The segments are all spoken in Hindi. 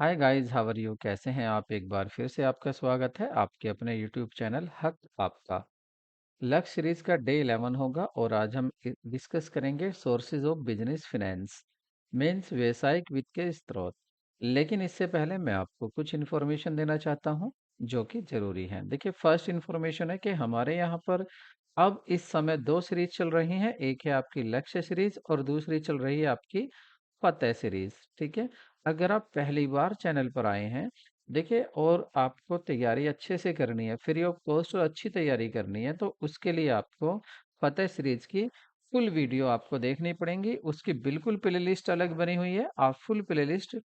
Hi guys, how are you? कैसे हैं आप? एक बार फिर से आपका स्वागत है आपके अपने यूट्यूब चैनल हक आपका। लक्ष्य सीरीज का डे 11 होगा और आज हम डिस्कस करेंगे sources of business finance, means व्यवसायिक वित्त के स्रोत। लेकिन इससे पहले मैं आपको कुछ इन्फॉर्मेशन देना चाहता हूं जो कि जरूरी है। देखिए, फर्स्ट इन्फॉर्मेशन है कि हमारे यहाँ पर अब इस समय दो सीरीज चल रही हैं। एक है आपकी लक्ष्य सीरीज और दूसरी चल रही है आपकी फतेह सीरीज। ठीक है। अगर आप पहली बार चैनल पर आए हैं, देखिए, और आपको तैयारी अच्छे से करनी है, फ्री ऑफ कॉस्ट और अच्छी तैयारी करनी है, तो उसके लिए आपको फतेह सीरीज की फुल वीडियो आपको देखनी पड़ेगी। उसकी बिल्कुल प्लेलिस्ट अलग बनी हुई है। आप full playlist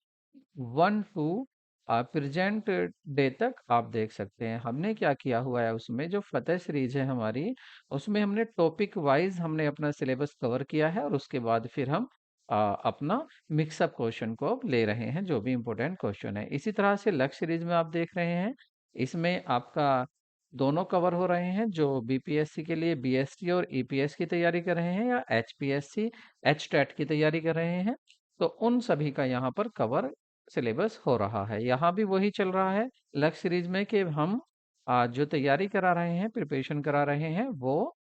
1 to present day तक आप देख सकते हैं। हमने क्या किया हुआ है, उसमें जो फतेह सीरीज है हमारी, उसमें हमने टॉपिक वाइज हमने अपना सिलेबस कवर किया है और उसके बाद फिर हम अपना मिक्सअप क्वेश्चन को ले रहे हैं, जो भी इम्पोर्टेंट क्वेश्चन है। इसी तरह से लक्ष्य सीरीज में आप देख रहे हैं, इसमें आपका दोनों कवर हो रहे हैं। जो बीपीएससी के लिए बीएसटी और ईपीएस की तैयारी कर रहे हैं, या एचपीएससी एच टेट की तैयारी कर रहे हैं, तो उन सभी का यहाँ पर कवर सिलेबस हो रहा है। यहाँ भी वही चल रहा है लक्ष्य सीरीज में कि हम जो तैयारी करा रहे हैं, प्रिपरेशन करा रहे हैं, वो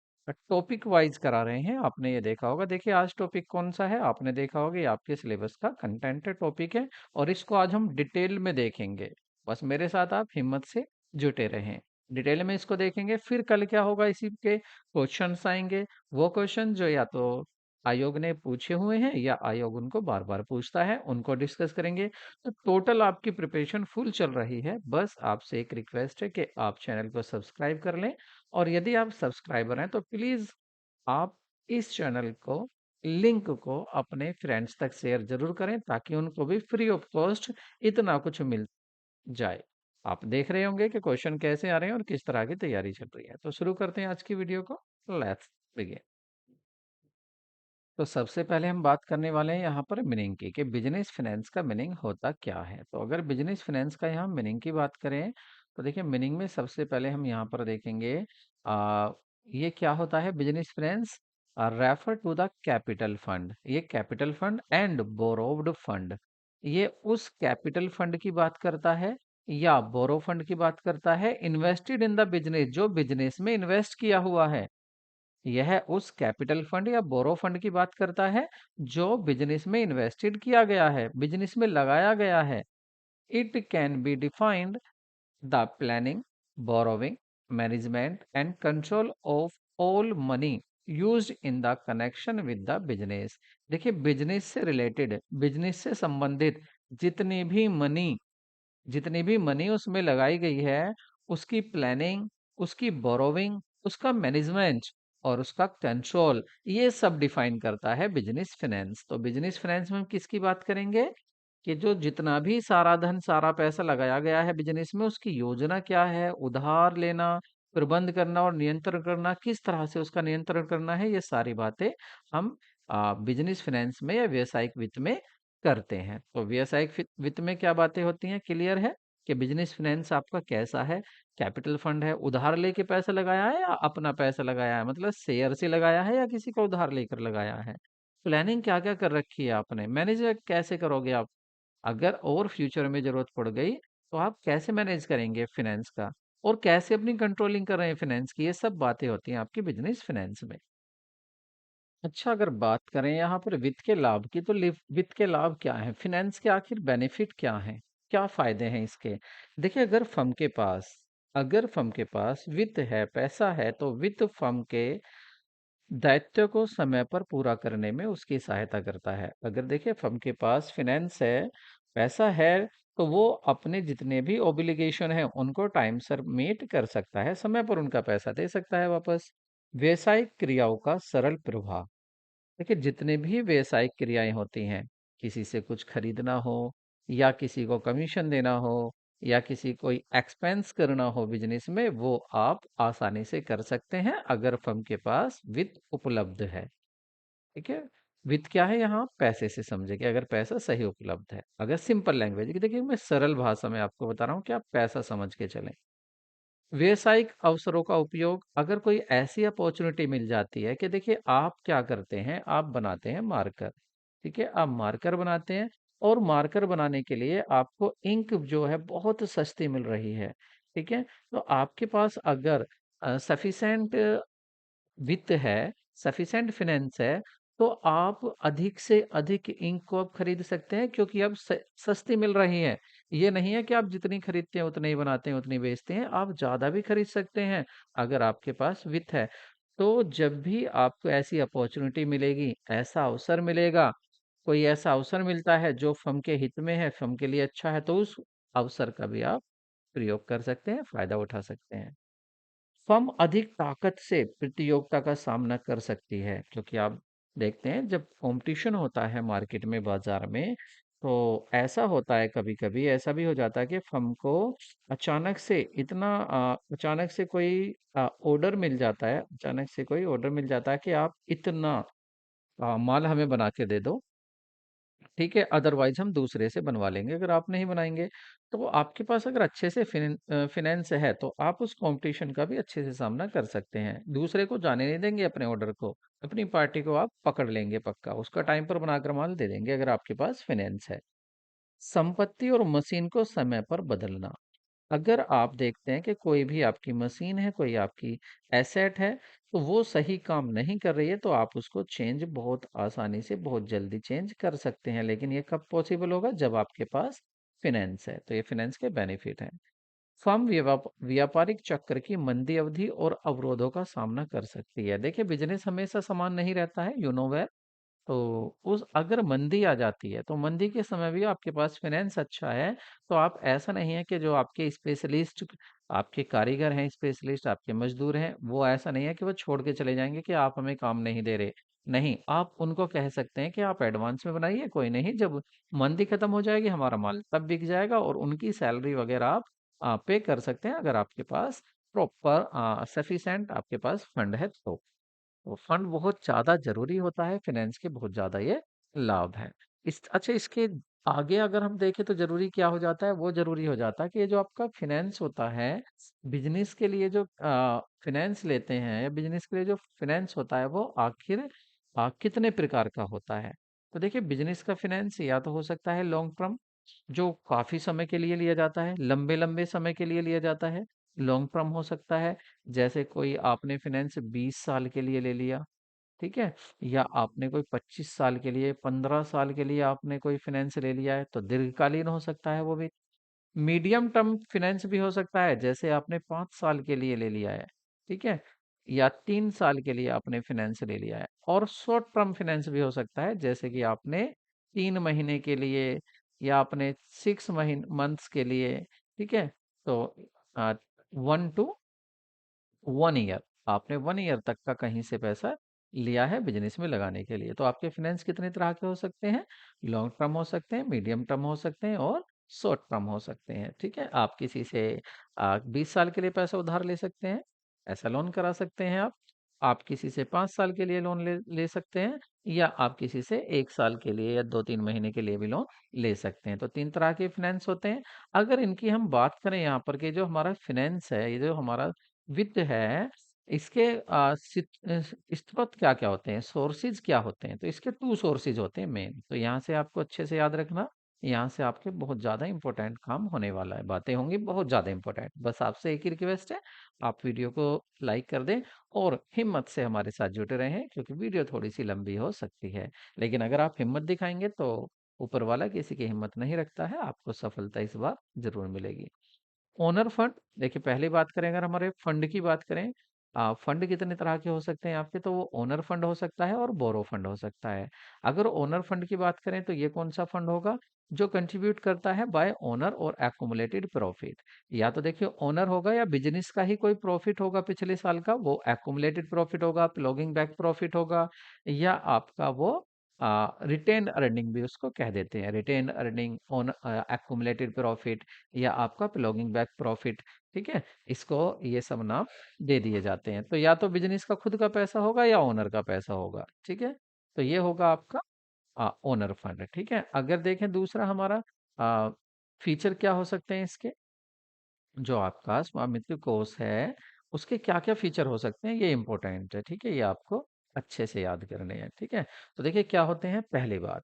टॉपिक वाइज करा रहे हैं। आपने ये देखा होगा। देखिए, आज टॉपिक कौन सा है, आपने देखा होगा, ये आपके सिलेबस का कंटेंट टॉपिक है और इसको आज हम डिटेल में देखेंगे। बस मेरे साथ आप हिम्मत से जुटे रहें। डिटेल में इसको देखेंगे। फिर कल क्या होगा, इसी के क्वेश्चंस आएंगे। वो क्वेश्चन जो या तो आयोग ने पूछे हुए हैं या आयोग उनको बार बार पूछता है, उनको डिस्कस करेंगे। तो टोटल आपकी प्रिपरेशन फुल चल रही है। बस आपसे एक रिक्वेस्ट है कि आप चैनल को सब्सक्राइब कर लें, और यदि आप सब्सक्राइबर हैं तो प्लीज आप इस चैनल को, लिंक को अपने फ्रेंड्स तक शेयर जरूर करें, ताकि उनको भी फ्री ऑफ कॉस्ट इतना कुछ मिल जाए। आप देख रहे होंगे कि क्वेश्चन कैसे आ रहे हैं और किस तरह की तैयारी चल रही है। तो शुरू करते हैं आज की वीडियो को। Let's begin. तो सबसे पहले हम बात करने वाले हैं यहाँ पर मीनिंग की, कि बिजनेस फिनेंस का मीनिंग होता क्या है। तो अगर बिजनेस फिनेंस का यहाँ मीनिंग की बात करें, तो देखिए, मीनिंग में सबसे पहले हम यहाँ पर देखेंगे ये क्या होता है business finance. Refer to the capital fund. ये capital fund and borrowed fund, ये उस कैपिटल फंड की बात करता है या बोरो फंड की बात करता है, इन्वेस्टेड इन द बिजनेस, जो बिजनेस में इन्वेस्ट किया हुआ है। यह उस कैपिटल फंड या बोरो फंड की बात करता है जो बिजनेस में इन्वेस्टेड किया गया है, बिजनेस में लगाया गया है। It can be defined the planning, borrowing, management and control of all money used in the connection with the business. देखिए, बिजनेस से रिलेटेड, बिजनेस से संबंधित जितनी भी मनी, जितनी भी मनी उसमें लगाई गई है, उसकी प्लानिंग, उसकी बोरोविंग, उसका मैनेजमेंट और उसका कंट्रोल, ये सब डिफाइन करता है बिजनेस फाइनेंस। तो बिजनेस फाइनेंस में हम किसकी बात करेंगे, कि जो जितना भी सारा धन, सारा पैसा लगाया गया है बिजनेस में, उसकी योजना क्या है, उधार लेना, प्रबंध करना और नियंत्रण करना, किस तरह से उसका नियंत्रण करना है, ये सारी बातें हम बिजनेस फाइनेंस में या व्यवसायिक वित्त में करते हैं। तो व्यवसायिक वित्त में क्या बातें होती हैं, क्लियर है कि बिजनेस फाइनेंस आपका कैसा है। कैपिटल फंड है, उधार लेके पैसा लगाया है या अपना पैसा लगाया है, मतलब शेयर से लगाया है या किसी को उधार लेकर लगाया है। प्लानिंग क्या क्या कर रखी है आपने, मैनेज कैसे करोगे आप, अगर और फ्यूचर में जरूरत पड़ गई तो आप कैसे मैनेज करेंगे फाइनेंस का, और कैसे अपनी कंट्रोलिंग कर रहे हैं फाइनेंस की, ये सब बातें होती हैं आपकी बिजनेस फाइनेंस में। अच्छा, अगर बात करें यहाँ पर वित्त के लाभ की, तो वित्त के लाभ क्या हैं, फिनेंस के आखिर बेनिफिट क्या हैं, क्या फायदे हैं इसके। देखिए, अगर फर्म के पास वित्त है, पैसा है, तो वित्त फर्म के दायित्व को समय पर पूरा करने में उसकी सहायता करता है। अगर देखिए, फर्म के पास फिनेंस है, पैसा है, तो वो अपने जितने भी ओब्लिगेशन है उनको टाइम सर मीट कर सकता है, समय पर उनका पैसा दे सकता है वापस। व्यवसायिक क्रियाओं का सरल प्रभाव। देखिए, जितने भी व्यवसायिक क्रियाएं होती हैं, किसी से कुछ खरीदना हो, या किसी को कमीशन देना हो, या किसी कोई एक्सपेंस करना हो बिजनेस में, वो आप आसानी से कर सकते हैं अगर फर्म के पास वित्त उपलब्ध है। ठीक है। वित्त क्या है, यहाँ पैसे से समझे कि अगर पैसा सही उपलब्ध है। अगर सिंपल लैंग्वेज, देखिए मैं सरल भाषा में आपको बता रहा हूँ कि आप पैसा समझ के चलें। व्यवसायिक अवसरों का उपयोग, अगर कोई ऐसी अपॉर्चुनिटी मिल जाती है कि देखिए, आप क्या करते हैं, आप बनाते हैं मार्कर। ठीक है, आप मार्कर बनाते हैं, और मार्कर बनाने के लिए आपको इंक जो है बहुत सस्ती मिल रही है। ठीक है, तो आपके पास अगर सफिशेंट वित्त है, सफिशिएंट फाइनेंस है, तो आप अधिक से अधिक इंक को आप खरीद सकते हैं, क्योंकि अब सस्ती मिल रही है। ये नहीं है कि आप जितनी खरीदते हैं उतने ही बनाते हैं, उतनी बेचते हैं, आप ज्यादा भी खरीद सकते हैं अगर आपके पास वित्त है। तो जब भी आपको ऐसी अपॉर्चुनिटी मिलेगी, ऐसा अवसर मिलेगा, कोई ऐसा अवसर मिलता है जो फर्म के हित में है, फर्म के लिए अच्छा है, तो उस अवसर का भी आप प्रयोग कर सकते हैं, फायदा उठा सकते हैं। फर्म अधिक ताकत से प्रतियोगिता का सामना कर सकती है, क्योंकि आप देखते हैं जब कंपटीशन होता है मार्केट में, बाजार में, तो ऐसा होता है, कभी कभी ऐसा भी हो जाता है कि फर्म को अचानक से कोई ऑर्डर मिल जाता है, अचानक से कोई ऑर्डर मिल जाता है कि आप इतना माल हमें बना के दे दो। ठीक है, अदरवाइज हम दूसरे से बनवा लेंगे अगर आप नहीं बनाएंगे। तो आपके पास अगर अच्छे से फिनेंस है, तो आप उस कंपटीशन का भी अच्छे से सामना कर सकते हैं, दूसरे को जाने नहीं देंगे अपने ऑर्डर को, अपनी पार्टी को आप पकड़ लेंगे पक्का, उसका टाइम पर बनाकर माल दे देंगे अगर आपके पास फिनेंस है। संपत्ति और मशीन को समय पर बदलना। अगर आप देखते हैं कि कोई भी आपकी मशीन है, कोई आपकी एसेट है, तो वो सही काम नहीं कर रही है, तो आप उसको चेंज बहुत आसानी से, बहुत जल्दी चेंज कर सकते हैं। लेकिन ये कब पॉसिबल होगा? जब आपके पास फिनेंस है। तो ये फिनेंस के बेनिफिट हैं। फर्म व्यापारिक चक्र की मंदी अवधि और अवरोधों का सामना कर सकती है। देखिए, बिजनेस हमेशा समान नहीं रहता है, यू नो वेयर। तो उस अगर मंदी आ जाती है, तो मंदी के समय भी आपके पास फाइनेंस अच्छा है, तो आप, ऐसा नहीं है कि जो आपके स्पेशलिस्ट, आपके कारीगर हैं, स्पेशलिस्ट आपके मजदूर हैं, वो ऐसा नहीं है कि वो छोड़ के चले जाएंगे कि आप हमें काम नहीं दे रहे। नहीं, आप उनको कह सकते हैं कि आप एडवांस में बनाइए, कोई नहीं, जब मंदी खत्म हो जाएगी हमारा माल तब बिक जाएगा, और उनकी सैलरी वगैरह आप पे कर सकते हैं, अगर आपके पास प्रॉपर सफिशेंट आपके पास फंड है तो फंड बहुत ज्यादा जरूरी होता है, फाइनेंस के बहुत ज्यादा ये लाभ है। अच्छा, इसके आगे अगर हम देखें तो जरूरी क्या हो जाता है? वो जरूरी हो जाता है कि ये जो आपका फाइनेंस होता है, बिजनेस के लिए जो फाइनेंस लेते हैं, या बिजनेस के लिए जो फाइनेंस होता है, वो आखिर कितने प्रकार का होता है? तो देखिए, बिजनेस का फाइनेंस या तो हो सकता है लॉन्ग टर्म, जो काफी समय के लिए लिया जाता है, लंबे लंबे समय के लिए लिया जाता है, लॉन्ग टर्म हो सकता है। जैसे कोई आपने फाइनेंस 20 साल के लिए ले लिया, ठीक है, या आपने कोई 25 साल के लिए, 15 साल के लिए आपने कोई फाइनेंस ले लिया है, तो दीर्घकालीन हो सकता है वो भी। मीडियम टर्म फाइनेंस भी हो सकता है, जैसे आपने 5 साल के लिए ले लिया है, ठीक है, या 3 साल के लिए आपने फाइनेंस ले लिया है। और शॉर्ट टर्म फाइनेंस भी हो सकता है, जैसे कि आपने 3 महीने के लिए, या आपने 6 मंथ्स के लिए, ठीक है। तो 1 to 1 ईयर, आपने 1 ईयर तक का कहीं से पैसा लिया है बिजनेस में लगाने के लिए। तो आपके फाइनेंस कितने तरह के हो सकते हैं? लॉन्ग टर्म हो सकते हैं, मीडियम टर्म हो सकते हैं, और शॉर्ट टर्म हो सकते हैं। ठीक है, आप किसी से 20 साल के लिए पैसा उधार ले सकते हैं, ऐसा लोन करा सकते हैं आप किसी से 5 साल के लिए लोन ले सकते हैं, या आप किसी से 1 साल के लिए या 2-3 महीने के लिए भी लोन ले सकते हैं। तो 3 तरह के फाइनेंस होते हैं। अगर इनकी हम बात करें यहाँ पर, कि जो हमारा फाइनेंस है, ये जो हमारा वित्त है, इसके स्रोत क्या क्या होते हैं, सोर्सेज क्या होते हैं? तो इसके 2 सोर्सेज होते हैं मेन। तो यहाँ से आपको अच्छे से याद रखना, यहाँ से आपके बहुत ज्यादा इंपॉर्टेंट काम होने वाला है, बातें होंगी बहुत ज्यादा इंपॉर्टेंट। बस आपसे एक ही रिक्वेस्ट है, आप वीडियो को लाइक कर दें, और हिम्मत से हमारे साथ जुटे रहें, क्योंकि वीडियो थोड़ी सी लंबी हो सकती है, लेकिन अगर आप हिम्मत दिखाएंगे तो ऊपर वाला किसी की हिम्मत नहीं रखता है, आपको सफलता इस बार जरूर मिलेगी। ओनर फंड, देखिए, पहले बात करें, अगर हमारे फंड की बात करें, फंड कितने तरह के हो सकते हैं आपके, तो वो ओनर फंड हो सकता है और बोरो फंड हो सकता है। अगर ओनर फंड की बात करें, तो ये कौन सा फंड होगा? जो कंट्रीब्यूट करता है बाय ओनर और एक्युमुलेटेड प्रॉफिट। या तो देखिए, ओनर होगा, या बिजनेस का ही कोई प्रॉफिट होगा पिछले साल का, वो एक्युमुलेटेड प्रॉफिट होगा, प्लॉगिंग बैक प्रॉफिट होगा, या आपका वो रिटेन अर्निंग भी उसको कह देते हैं, retained earning on accumulated profit, या आपका प्लॉगिंग बैक प्रॉफिट। ठीक है, इसको ये सब नाम दे दिए जाते हैं। तो या तो बिजनेस का खुद का पैसा होगा, या ओनर का पैसा होगा। ठीक है, तो ये होगा आपका ओनर फंड। ठीक है, अगर देखें दूसरा हमारा फीचर क्या हो सकते हैं इसके, जो आपका स्वामित्व कोष है, उसके क्या क्या फीचर हो सकते हैं, ये इंपॉर्टेंट है। ठीक है, ये आपको अच्छे से याद करने हैं। ठीक है, तो देखिए क्या होते हैं, पहली बात,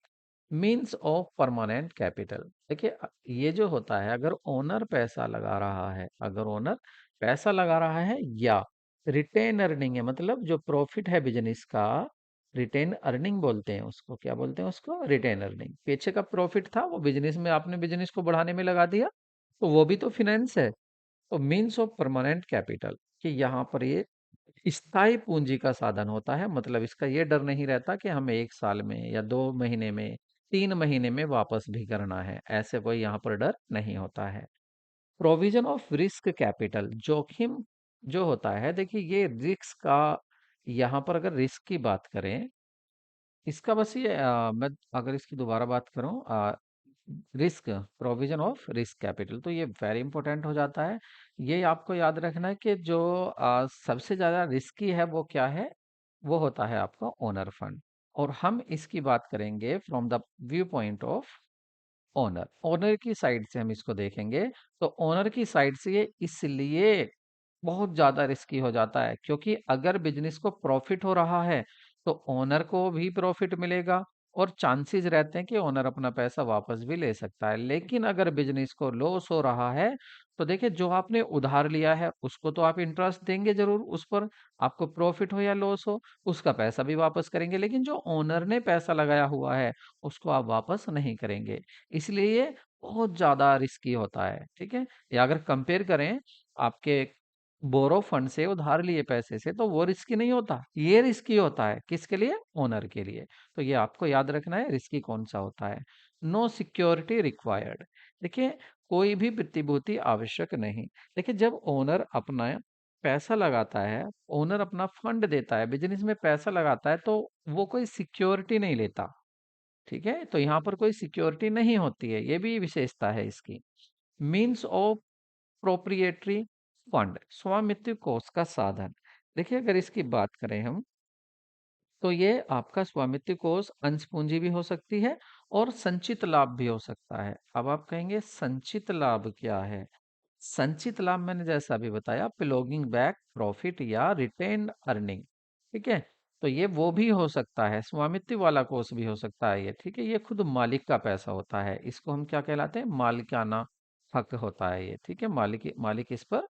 मीन्स ऑफ परमानेंट कैपिटल। देखिए ये जो होता है, अगर ओनर पैसा लगा रहा है, अगर ओनर पैसा लगा रहा है या रिटेन अर्निंग है, मतलब जो प्रॉफिट है बिजनेस का, रिटेन अर्निंग बोलते हैं उसको, क्या बोलते हैं उसको, रिटेन अर्निंग। पीछे का प्रॉफिट था वो बिजनेस में, आपने बिजनेस को बढ़ाने में लगा दिया, तो वो भी तो फिनेंस है। तो मीन्स ऑफ परमानेंट कैपिटल कि यहाँ पर ये स्थायी पूंजी का साधन होता है, मतलब इसका ये डर नहीं रहता कि हमें 1 साल में या 2 महीने में, 3 महीने में वापस भी करना है, ऐसे कोई यहाँ पर डर नहीं होता है। प्रोविजन ऑफ रिस्क कैपिटल, जोखिम जो होता है, देखिए ये रिस्क का, यहाँ पर अगर रिस्क की बात करें, इसका बस ये मैं अगर इसकी दोबारा बात करूं, risk, provision of risk capital, तो ये वेरी इंपॉर्टेंट हो जाता है। ये आपको याद रखना है कि जो सबसे ज्यादा रिस्की है वो क्या है, वो होता है आपका ओनर फंड। और हम इसकी बात करेंगे from the view point of owner, owner की साइड से हम इसको देखेंगे। तो ओनर की साइड से ये इसलिए बहुत ज्यादा रिस्की हो जाता है, क्योंकि अगर बिजनेस को प्रॉफिट हो रहा है तो ओनर को भी प्रॉफिट मिलेगा, और चांसेस रहते हैं कि ओनर अपना पैसा वापस भी ले सकता है। लेकिन अगर बिजनेस को लॉस हो रहा है, तो देखिए जो आपने उधार लिया है उसको तो आप इंटरेस्ट देंगे जरूर उस पर, आपको प्रॉफिट हो या लॉस हो उसका पैसा भी वापस करेंगे, लेकिन जो ओनर ने पैसा लगाया हुआ है उसको आप वापस नहीं करेंगे। इसलिए ये बहुत ज्यादा रिस्की होता है, ठीक है। या अगर कंपेयर करें आपके बोरो फंड से, उधार लिए पैसे से, तो वो रिस्की नहीं होता, ये रिस्की होता है किसके लिए, ओनर के लिए। तो ये आपको याद रखना है रिस्की कौन सा होता है। नो सिक्योरिटी रिक्वायर्ड, देखिए कोई भी प्रतिभूति आवश्यक नहीं। देखिए जब ओनर अपना पैसा लगाता है, ओनर अपना फंड देता है, बिजनेस में पैसा लगाता है, तो वो कोई सिक्योरिटी नहीं लेता, ठीक है। तो यहाँ पर कोई सिक्योरिटी नहीं होती है, ये भी विशेषता है इसकी। मीन्स ऑफ प्रोप्रिएटरी फंड, स्वामित्व कोष का साधन। देखिए अगर इसकी बात करें हम, तो ये आपका स्वामित्व कोष अंश पूंजी भी हो सकती है और संचित लाभ भी हो सकता है। अब आप कहेंगे संचित लाभ क्या है। संचित लाभ मैंने जैसा अभी बताया, बिलोंगिंग बैक प्रॉफिट या रिटेन अर्निंग, ठीक है। तो ये वो भी हो सकता है, स्वामित्व वाला कोष भी हो सकता है ये, ठीक है। ये खुद मालिक का पैसा होता है, इसको हम क्या कहलाते हैं, मालिकाना हक होता है ये, ठीक है। मालिक मालिक इस पर,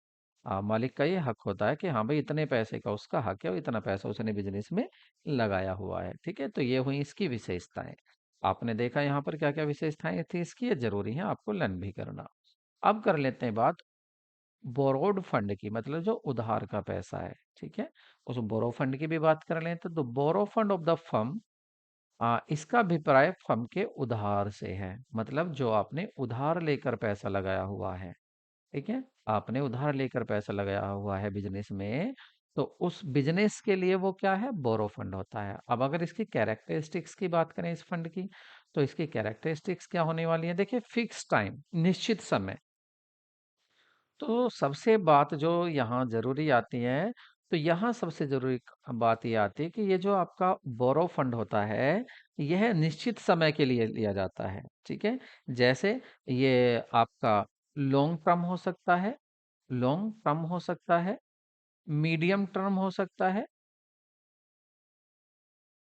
मालिक का ये हक होता है कि हाँ भाई इतने पैसे का उसका हक है और इतना पैसा उसने बिजनेस में लगाया हुआ है, ठीक है। तो ये हुई इसकी विशेषताएं। आपने देखा यहाँ पर क्या क्या विशेषताएं थी इसकी, ये जरूरी है आपको लर्न भी करना। अब कर लेते हैं बात बोरोड फंड की, मतलब जो उधार का पैसा है, ठीक है। उस बोरो फंड की भी बात कर लें तो बोरो फंड ऑफ द फर्म, इसका अभिप्राय फर्म के उधार से है, मतलब जो आपने उधार लेकर पैसा लगाया हुआ है, ठीक है। आपने उधार लेकर पैसा लगाया हुआ है बिजनेस में, तो उस बिजनेस के लिए वो क्या है, बोरो फंड होता है। अब अगर इसकी कैरेक्टरिस्टिक्स की बात करें इस फंड की, तो इसकी कैरेक्टरिस्टिक्स क्या होने वाली है, देखिए फिक्स टाइम, निश्चित समय। तो सबसे बात जो यहाँ जरूरी आती है, तो यहाँ सबसे जरूरी बात ये आती है कि ये जो आपका बोरो फंड होता है, यह निश्चित समय के लिए लिया जाता है, ठीक है। जैसे ये आपका लॉन्ग टर्म हो सकता है, लॉन्ग टर्म हो सकता है, मीडियम टर्म हो सकता है,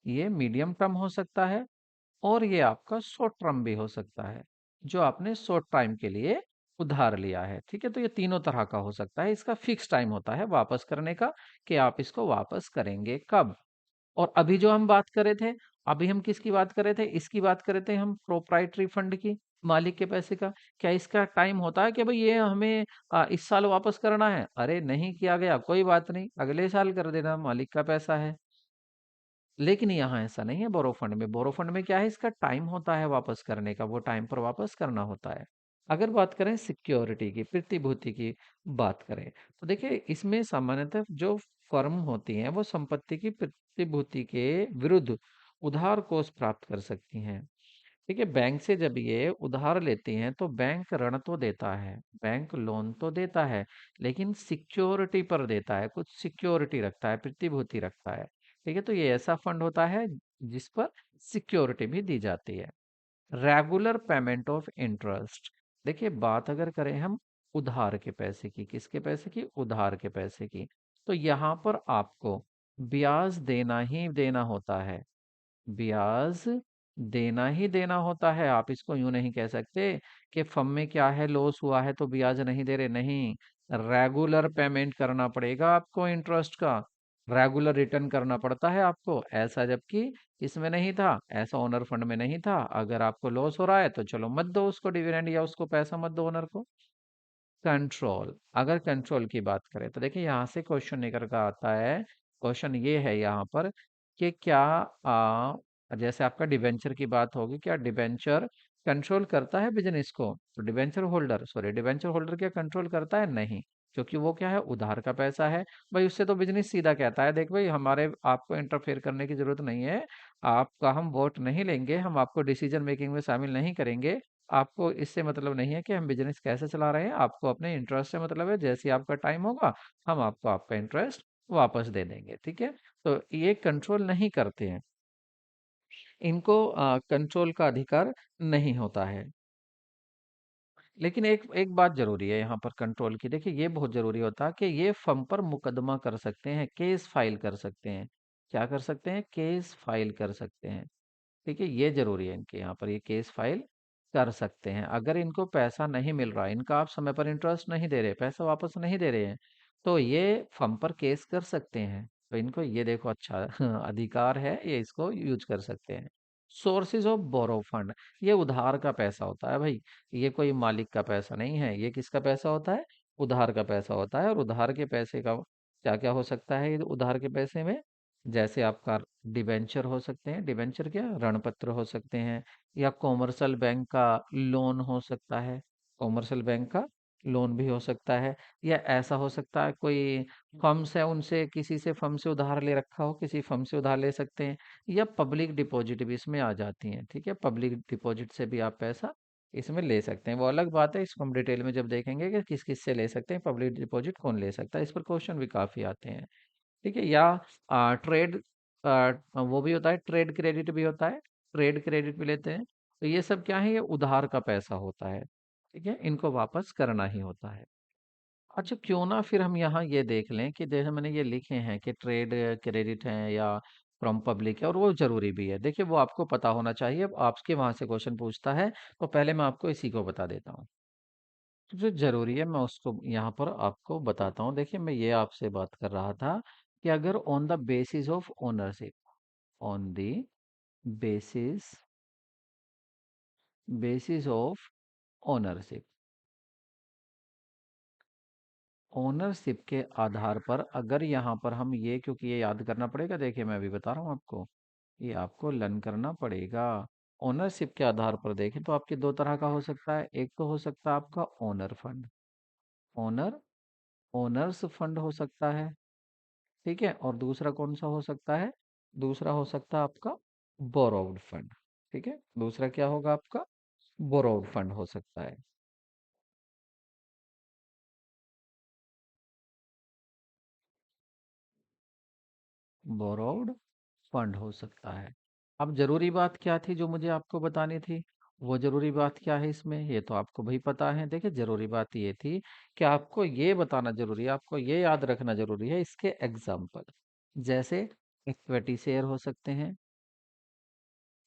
ये मीडियम टर्म हो सकता है, और ये आपका शॉर्ट टर्म भी हो सकता है, जो आपने शॉर्ट टाइम के लिए उधार लिया है, ठीक है। तो ये तीनों तरह का हो सकता है, इसका फिक्स टाइम होता है वापस करने का, कि आप इसको वापस करेंगे कब। और अभी जो हम बात कर रहे थे, अभी हम किसकी बात कर रहे थे, इसकी बात कर रहे थे हम प्रोप्राइटरी फंड की, मालिक के पैसे का। क्या इसका टाइम होता है कि भाई ये हमें इस साल वापस करना है, अरे नहीं किया गया कोई बात नहीं, अगले साल कर देना, मालिक का पैसा है। लेकिन यहाँ ऐसा नहीं है बोरो फंड में, बोरो फंड में क्या है, इसका टाइम होता है वापस करने का, वो टाइम पर वापस करना होता है। अगर बात करें सिक्योरिटी की, प्रतिभूति की बात करें, तो देखिए इसमें सामान्यतः जो फर्म होती हैं वो संपत्ति की प्रतिभूति के विरुद्ध उधार कोष प्राप्त कर सकती हैं, ठीक है। बैंक से जब ये उधार लेती हैं तो बैंक ऋण तो देता है, बैंक लोन तो देता है, लेकिन सिक्योरिटी पर देता है, कुछ सिक्योरिटी रखता है, प्रतिभूति रखता है, ठीक है। तो ये ऐसा फंड होता है जिस पर सिक्योरिटी भी दी जाती है। रेगुलर पेमेंट ऑफ इंटरेस्ट, देखिए बात अगर करें हम उधार के पैसे की, किसके पैसे की, उधार के पैसे की, तो यहाँ पर आपको ब्याज देना ही देना होता है, ब्याज देना ही देना होता है। आप इसको यूं नहीं कह सकते कि फर्म में क्या है, लॉस हुआ है तो ब्याज नहीं दे रहे, नहीं। रेगुलर पेमेंट करना पड़ेगा आपको इंटरेस्ट का, रेगुलर रिटर्न करना पड़ता है आपको। ऐसा जबकि इसमें नहीं था, ऐसा ओनर फंड में नहीं था। अगर आपको लॉस हो रहा है तो चलो मत दो उसको डिविडेंड, या उसको पैसा मत दो ओनर को। कंट्रोल, अगर कंट्रोल की बात करें तो देखिए यहाँ से क्वेश्चन निकल कर आता है। क्वेश्चन ये है यहाँ पर कि क्या जैसे आपका डिबेंचर की बात होगी, क्या डिबेंचर कंट्रोल करता है बिजनेस को? तो debenture holder, sorry, debenture holder क्या कंट्रोल करता है? नहीं, क्योंकि वो क्या है, उधार का पैसा है। भाई उससे तो बिजनेस सीधा कहता है देख भाई हमारे आपको इंटरफेयर करने की जरूरत नहीं है, आपका हम वोट नहीं लेंगे, हम आपको डिसीजन मेकिंग में शामिल नहीं करेंगे, आपको इससे मतलब नहीं है कि हम बिजनेस कैसे चला रहे हैं, आपको अपने इंटरेस्ट से मतलब है। जैसे ही आपका टाइम होगा हम आपको आपका इंटरेस्ट वापस दे देंगे, ठीक है। तो ये कंट्रोल नहीं करते हैं, इनको कंट्रोल का अधिकार नहीं होता है। लेकिन एक एक बात जरूरी है यहाँ पर कंट्रोल की, देखिए ये बहुत जरूरी होता है कि ये फर्म पर मुकदमा कर सकते हैं, केस फाइल कर सकते हैं। क्या कर सकते हैं? केस फाइल कर सकते हैं। ठीक है, ये जरूरी है इनके यहाँ पर, ये केस फाइल कर सकते हैं। अगर इनको पैसा नहीं मिल रहा, इनका आप समय पर इंटरेस्ट नहीं दे रहे, पैसा वापस नहीं दे रहे हैं, तो ये फर्म पर केस कर सकते हैं। तो इनको ये देखो अच्छा अधिकार है, ये इसको यूज कर सकते हैं। सोर्सेज ऑफ बोरो फंड, ये उधार का पैसा होता है भाई, ये कोई मालिक का पैसा नहीं है। ये किसका पैसा होता है? उधार का पैसा होता है। और उधार के पैसे का क्या क्या हो सकता है ये उधार के पैसे में? जैसे आपका डिबेंचर हो सकते हैं, डिबेंचर क्या, ऋण पत्र हो सकते हैं, या कॉमर्शियल बैंक का लोन हो सकता है, कॉमर्शियल बैंक का लोन भी हो सकता है। या ऐसा हो सकता है कोई फर्म से, उनसे किसी से फर्म से उधार ले रखा हो, किसी फर्म से उधार ले सकते हैं। या पब्लिक डिपॉजिट भी इसमें आ जाती हैं, ठीक है, पब्लिक डिपॉजिट से भी आप पैसा इसमें ले सकते हैं। वो अलग बात है, इसको हम डिटेल में जब देखेंगे कि किस किस से ले सकते हैं, पब्लिक डिपॉजिट कौन ले सकता है, इस पर क्वेश्चन भी काफी आते हैं। ठीक है। या ट्रेड, वो भी होता है, ट्रेड क्रेडिट भी होता है, ट्रेड क्रेडिट भी लेते हैं। तो ये सब क्या है, ये उधार का पैसा होता है, ठीक है, इनको वापस करना ही होता है। अच्छा क्यों ना फिर हम यहाँ ये देख लें कि जैसे मैंने ये लिखे हैं कि ट्रेड क्रेडिट है या फ्रॉम पब्लिक है, और वो जरूरी भी है। देखिए वो आपको पता होना चाहिए, अब आपके वहां से क्वेश्चन पूछता है तो पहले मैं आपको इसी को बता देता हूँ। तो जो जरूरी है मैं उसको यहाँ पर आपको बताता हूँ। देखिए मैं ये आपसे बात कर रहा था कि अगर on the basis of ownership, on the basis basis of ownership, ownership के आधार पर अगर यहाँ पर हम ये, क्योंकि ये याद करना पड़ेगा, देखिए मैं अभी बता रहा हूँ आपको, ये आपको लर्न करना पड़ेगा। ओनरशिप के आधार पर देखें तो आपके दो तरह का हो सकता है। एक तो हो सकता है आपका owner fund, owner owner's fund हो सकता है, ठीक है। और दूसरा कौन सा हो सकता है? दूसरा हो सकता है आपका बोरोव्ड फंड, ठीक है। दूसरा क्या होगा आपका? बोरोव्ड फंड हो सकता है, बोरोव्ड फंड हो सकता है। अब जरूरी बात क्या थी जो मुझे आपको बतानी थी? वो जरूरी बात क्या है इसमें, ये तो आपको भाई पता है। देखिए जरूरी बात ये थी कि आपको ये बताना जरूरी है, आपको ये याद रखना जरूरी है इसके एग्जाम्पल। जैसे इक्विटी शेयर हो सकते हैं,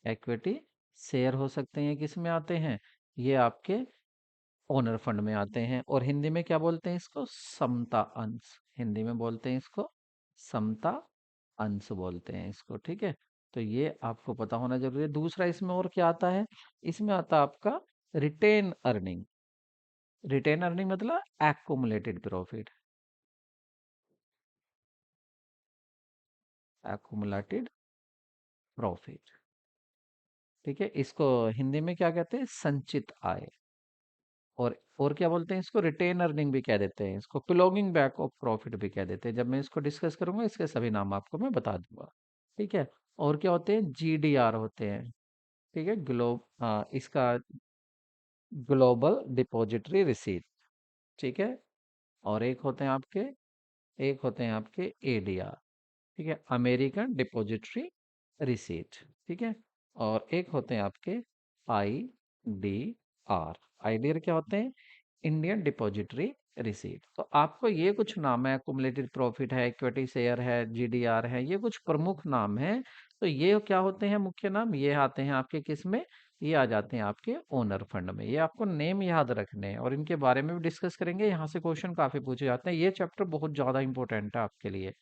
इक्विटी शेयर हो सकते हैं, किस में आते हैं? ये आपके ओनर फंड में आते हैं। और हिंदी में क्या बोलते हैं इसको? समता अंश, हिंदी में बोलते हैं इसको समता अंश बोलते हैं इसको, ठीक है। तो ये आपको पता होना जरूरी है। दूसरा इसमें और क्या आता है? इसमें आता है आपका रिटेन अर्निंग। रिटेन अर्निंग मतलब एक्युमुलेटेड प्रॉफिट, एक्युमुलेटेड प्रॉफिट, ठीक है। इसको हिंदी में क्या कहते हैं? संचित आय। और क्या बोलते हैं इसको? रिटेन अर्निंग भी कह देते हैं इसको, प्लॉगिंग बैक ऑफ प्रॉफिट भी कह देते हैं। जब मैं इसको डिस्कस करूंगा इसके सभी नाम आपको मैं बता दूंगा, ठीक है। और क्या होते हैं? जीडीआर होते हैं, ठीक है, इसका ग्लोबल डिपॉजिटरी रिसीट, ठीक है। और एक होते हैं आपके एडीआर, ठीक है, अमेरिकन डिपॉजिटरी रिसीट, ठीक है। और एक होते हैं आपके आई डी आर, आईडीआर क्या होते हैं? Indian depository receipt. तो आपको ये कुछ नाम है, कुमुलेटेड प्रॉफिट है, इक्विटी शेयर है, जीडीआर है, ये कुछ प्रमुख नाम है। तो ये क्या होते हैं मुख्य नाम, ये आते हैं आपके किस में, ये आ जाते हैं आपके ओनर फंड में। ये आपको नेम याद रखने हैं और इनके बारे में भी डिस्कस करेंगे, यहाँ से क्वेश्चन काफी पूछे जाते हैं। ये चैप्टर बहुत ज्यादा इंपॉर्टेंट है आपके लिए,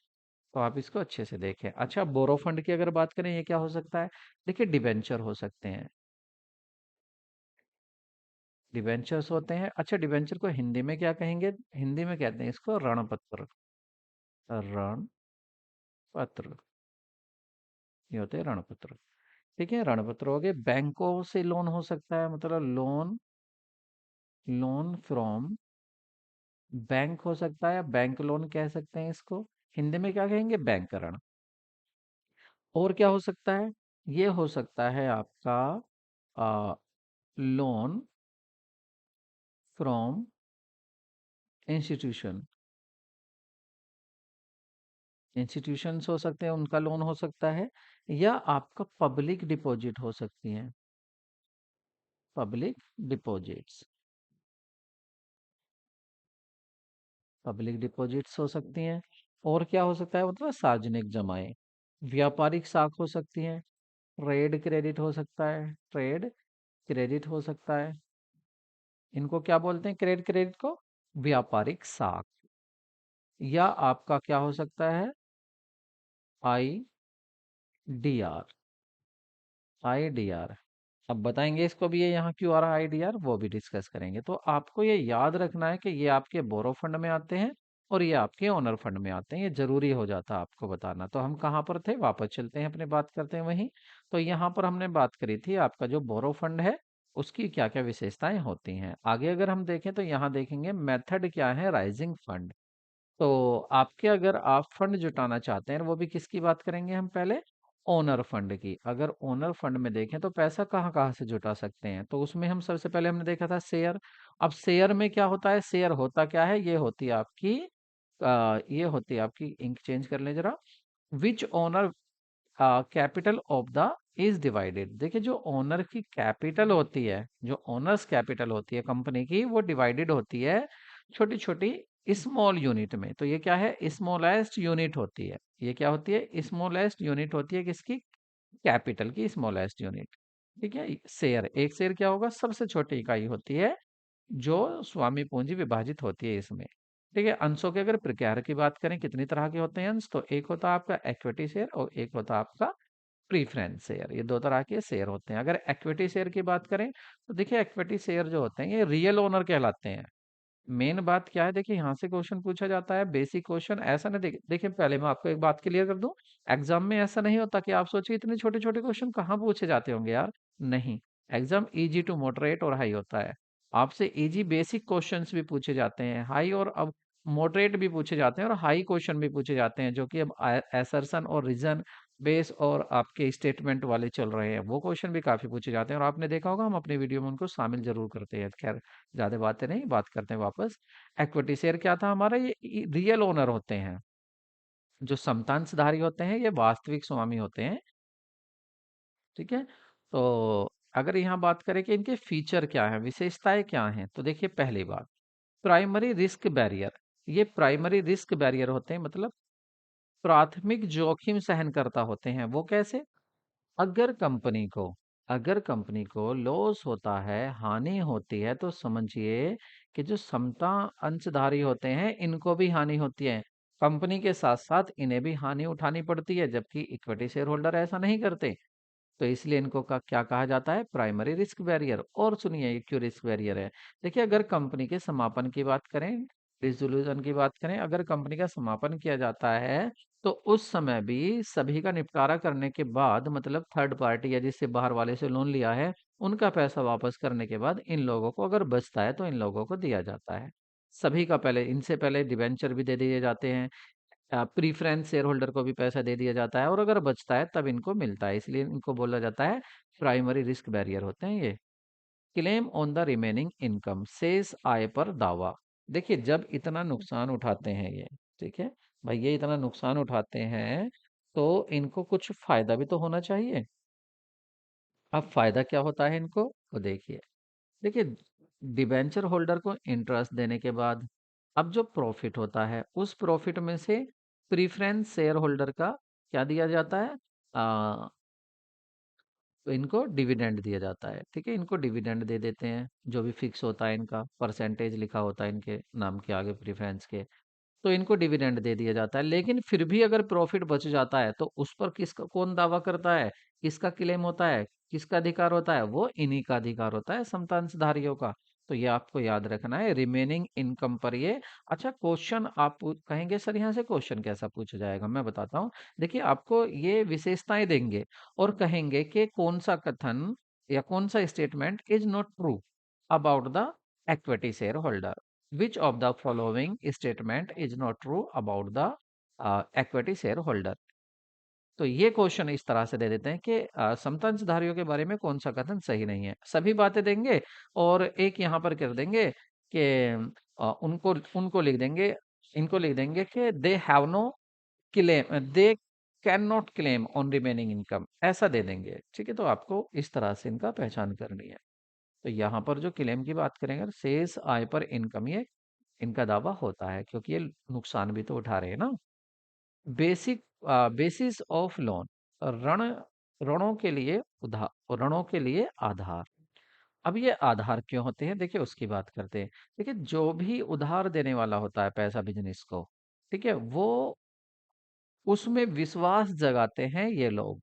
तो आप इसको अच्छे से देखें। अच्छा, बोरो फंड की अगर बात करें, ये क्या हो सकता है? देखिए, डिबेंचर हो सकते हैं, डिबेंचर्स होते हैं। अच्छा, डिबेंचर को हिंदी में क्या कहेंगे? हिंदी में कहते हैं इसको ऋण पत्र, ऋण पत्र, ये होते हैं ऋण पत्र। ठीक है, ऋण पत्र हो गए। बैंकों से लोन हो सकता है, मतलब लोन, लोन फ्रॉम बैंक हो सकता है, बैंक लोन कह सकते हैं इसको। हिंदी में क्या कहेंगे? बैंक ऋण। और क्या हो सकता है? ये हो सकता है आपका लोन फ्रॉम इंस्टीट्यूशन, इंस्टीट्यूशंस हो सकते हैं, उनका लोन हो सकता है। या आपका पब्लिक डिपॉजिट हो सकती है, पब्लिक डिपॉजिट्स, पब्लिक डिपॉजिट्स हो सकती हैं। और क्या हो सकता है? मतलब सार्वजनिक जमाएं, व्यापारिक साख हो सकती हैं, ट्रेड क्रेडिट हो सकता है, ट्रेड क्रेडिट हो सकता है। इनको क्या बोलते हैं? क्रेडिट को व्यापारिक साख। या आपका क्या हो सकता है? I D R, I D R. अब बताएंगे इसको भी, ये यहाँ क्यों आ रहा है आईडीआर, वो भी डिस्कस करेंगे। तो आपको ये याद रखना है कि ये आपके बोरो फंड में आते हैं और ये आपके ओनर फंड में आते हैं, ये जरूरी हो जाता है आपको बताना। तो हम कहाँ पर थे? वापस चलते हैं, अपने बात करते हैं वहीं। तो यहाँ पर हमने बात करी थी आपका जो बोरो फंड है उसकी क्या क्या विशेषताएं होती हैं। आगे अगर हम देखें तो यहाँ देखेंगे मेथड क्या है, राइजिंग फंड। तो आपके अगर आप फंड जुटाना चाहते हैं, वो भी किसकी बात करेंगे हम पहले? ओनर फंड की। अगर ओनर फंड में देखें तो पैसा कहाँ कहाँ से जुटा सकते हैं, तो उसमें हम सबसे पहले हमने देखा था शेयर। अब शेयर में क्या होता है? शेयर होता क्या है? ये होती है आपकी ये होती है आपकी, इंक चेंज कर लें जरा। Which owner capital of the is divided. देखिए, जो ओनर की कैपिटल होती है, जो ओनर्स कैपिटल होती है कंपनी की, वो डिवाइडेड होती है छोटी छोटी स्मॉल यूनिट में। तो ये क्या है? स्मॉलेस्ट यूनिट होती है। ये क्या होती है? स्मॉलेस्ट यूनिट होती है किसकी? कैपिटल की स्मॉलेस्ट यूनिट। ठीक है, शेयर, एक शेयर क्या होगा? सबसे छोटी इकाई होती है जो स्वामी पूंजी विभाजित होती है इसमें। ठीक है, अंशों के अगर प्रकार की बात करें, कितनी तरह के होते हैं अंश? तो एक होता है आपका इक्विटी शेयर और एक होता है आपका प्रीफरेंस शेयर। ये दो तरह के शेयर होते हैं। अगर इक्विटी शेयर की बात करें तो देखिए, इक्विटी शेयर जो होते हैं ये रियल ओनर कहलाते हैं। मेन बात क्या है? देखिए, यहाँ से क्वेश्चन पूछा जाता है, बेसिक क्वेश्चन ऐसा नहीं। देखिए, पहले मैं आपको एक बात क्लियर कर दूं, एग्जाम में ऐसा नहीं होता कि आप सोचिए इतने छोटे छोटे क्वेश्चन कहाँ पूछे जाते होंगे यार। नहीं, एग्जाम इजी टू मॉडरेट और हाई होता है। आपसे इजी बेसिक क्वेश्चंस भी पूछे जाते हैं, हाई और अब मॉडरेट भी पूछे जाते हैं, और हाई क्वेश्चन भी पूछे जाते हैं जो कि अब एसर्शन और रीजन बेस और आपके स्टेटमेंट वाले चल रहे हैं, वो क्वेश्चन भी काफी पूछे जाते हैं। और आपने देखा होगा हम अपने वीडियो में उनको शामिल जरूर करते हैं। खैर, ज्यादा बातें नहीं, बात करते हैं वापस। इक्विटी शेयर क्या था हमारा? ये रियल ओनर होते हैं। जो समतांशधारी होते हैं ये वास्तविक स्वामी होते हैं। ठीक है, तो अगर यहाँ बात करें कि इनके फीचर क्या है, विशेषताएं क्या हैं, तो देखिए, पहली बात, प्राइमरी रिस्क बैरियर। ये प्राइमरी रिस्क बैरियर होते हैं, मतलब प्राथमिक जोखिम सहन करता होते हैं। वो कैसे? अगर कंपनी को, अगर कंपनी को लॉस होता है, हानि होती है, तो समझिए कि जो समता अंशधारी होते हैं इनको भी हानि होती है, कंपनी के साथ साथ इन्हें भी हानि उठानी पड़ती है, जबकि इक्विटी शेयर होल्डर ऐसा नहीं करते। तो इसलिए इनको का क्या कहा जाता है? Primary risk barrier. और सुनिए, ये क्यों रिस्क बैरियर है? देखिए, अगर कंपनी के समापन की बात करें, डिसोल्यूशन की बात करें, अगर कंपनी का समापन किया जाता है तो उस समय भी सभी का निपटारा करने के बाद, मतलब थर्ड पार्टी या जिससे बाहर वाले से लोन लिया है, उनका पैसा वापस करने के बाद इन लोगों को अगर बचता है तो इन लोगों को दिया जाता है। सभी का पहले, इनसे पहले डिबेंचर भी दे दिए जाते हैं, प्रीफरेंस शेयर होल्डर को भी पैसा दे दिया जाता है, और अगर बचता है तब इनको मिलता है, इसलिए इनको बोला जाता है प्राइमरी रिस्क बैरियर होते हैं ये। Claim on the remaining income, शेष आय पर दावा। देखिए, जब इतना नुकसान उठाते हैं ये, ठीक है भाई, ये इतना नुकसान उठाते हैं तो इनको कुछ फायदा भी तो होना चाहिए। अब फायदा क्या होता है इनको, तो देखिए, देखिए, डिबेंचर होल्डर को इंटरेस्ट देने के बाद अब जो प्रॉफिट होता है, उस प्रॉफिट में से प्रीफरेंस शेयर होल्डर का क्या दिया जाता है? आ, तो इनको डिविडेंड दिया जाता है। ठीक है, इनको डिविडेंड दे देते हैं, जो भी फिक्स होता है इनका परसेंटेज लिखा होता है इनके नाम के आगे प्रेफरेंस के। तो इनको डिविडेंड दे दिया जाता है। लेकिन फिर भी अगर प्रॉफिट बच जाता है तो उस पर किसका कौन दावा करता है, किसका क्लेम होता है, किसका अधिकार होता है, वो इन्हीं का अधिकार होता है, समतांशधारियों का। तो ये आपको याद रखना है रिमेनिंग इनकम पर ये। अच्छा, क्वेश्चन आप कहेंगे सर यहाँ से क्वेश्चन कैसा पूछा जाएगा, मैं बताता हूँ। देखिए, आपको ये विशेषताएं देंगे और कहेंगे कि कौन सा कथन या कौन सा statement is not true about the equity shareholder. Which of the following statement is not true about the equity shareholder? तो ये क्वेश्चन इस तरह से दे देते हैं कि समतांशधारियों के बारे में कौन सा कथन सही नहीं है, सभी बातें देंगे और एक यहाँ पर कर देंगे कि उनको उनको लिख देंगे, इनको लिख देंगे कि they have no claim, they can not claim on remaining income, ऐसा दे देंगे। ठीक है, तो आपको इस तरह से इनका पहचान करनी है। तो यहाँ पर जो क्लेम की बात करेंगे, शेष आय पर इनकम, ये इनका दावा होता है क्योंकि ये नुकसान भी तो उठा रहे हैं ना। बेसिक बेसिस ऑफ लोन, ऋण, ऋणों के लिए उधार, ऋणों के लिए आधार। अब ये आधार क्यों होते हैं, देखिए उसकी बात करते हैं। देखिए, जो भी उधार देने वाला होता है पैसा बिजनेस को, ठीक है, वो उसमें विश्वास जगाते हैं ये लोग।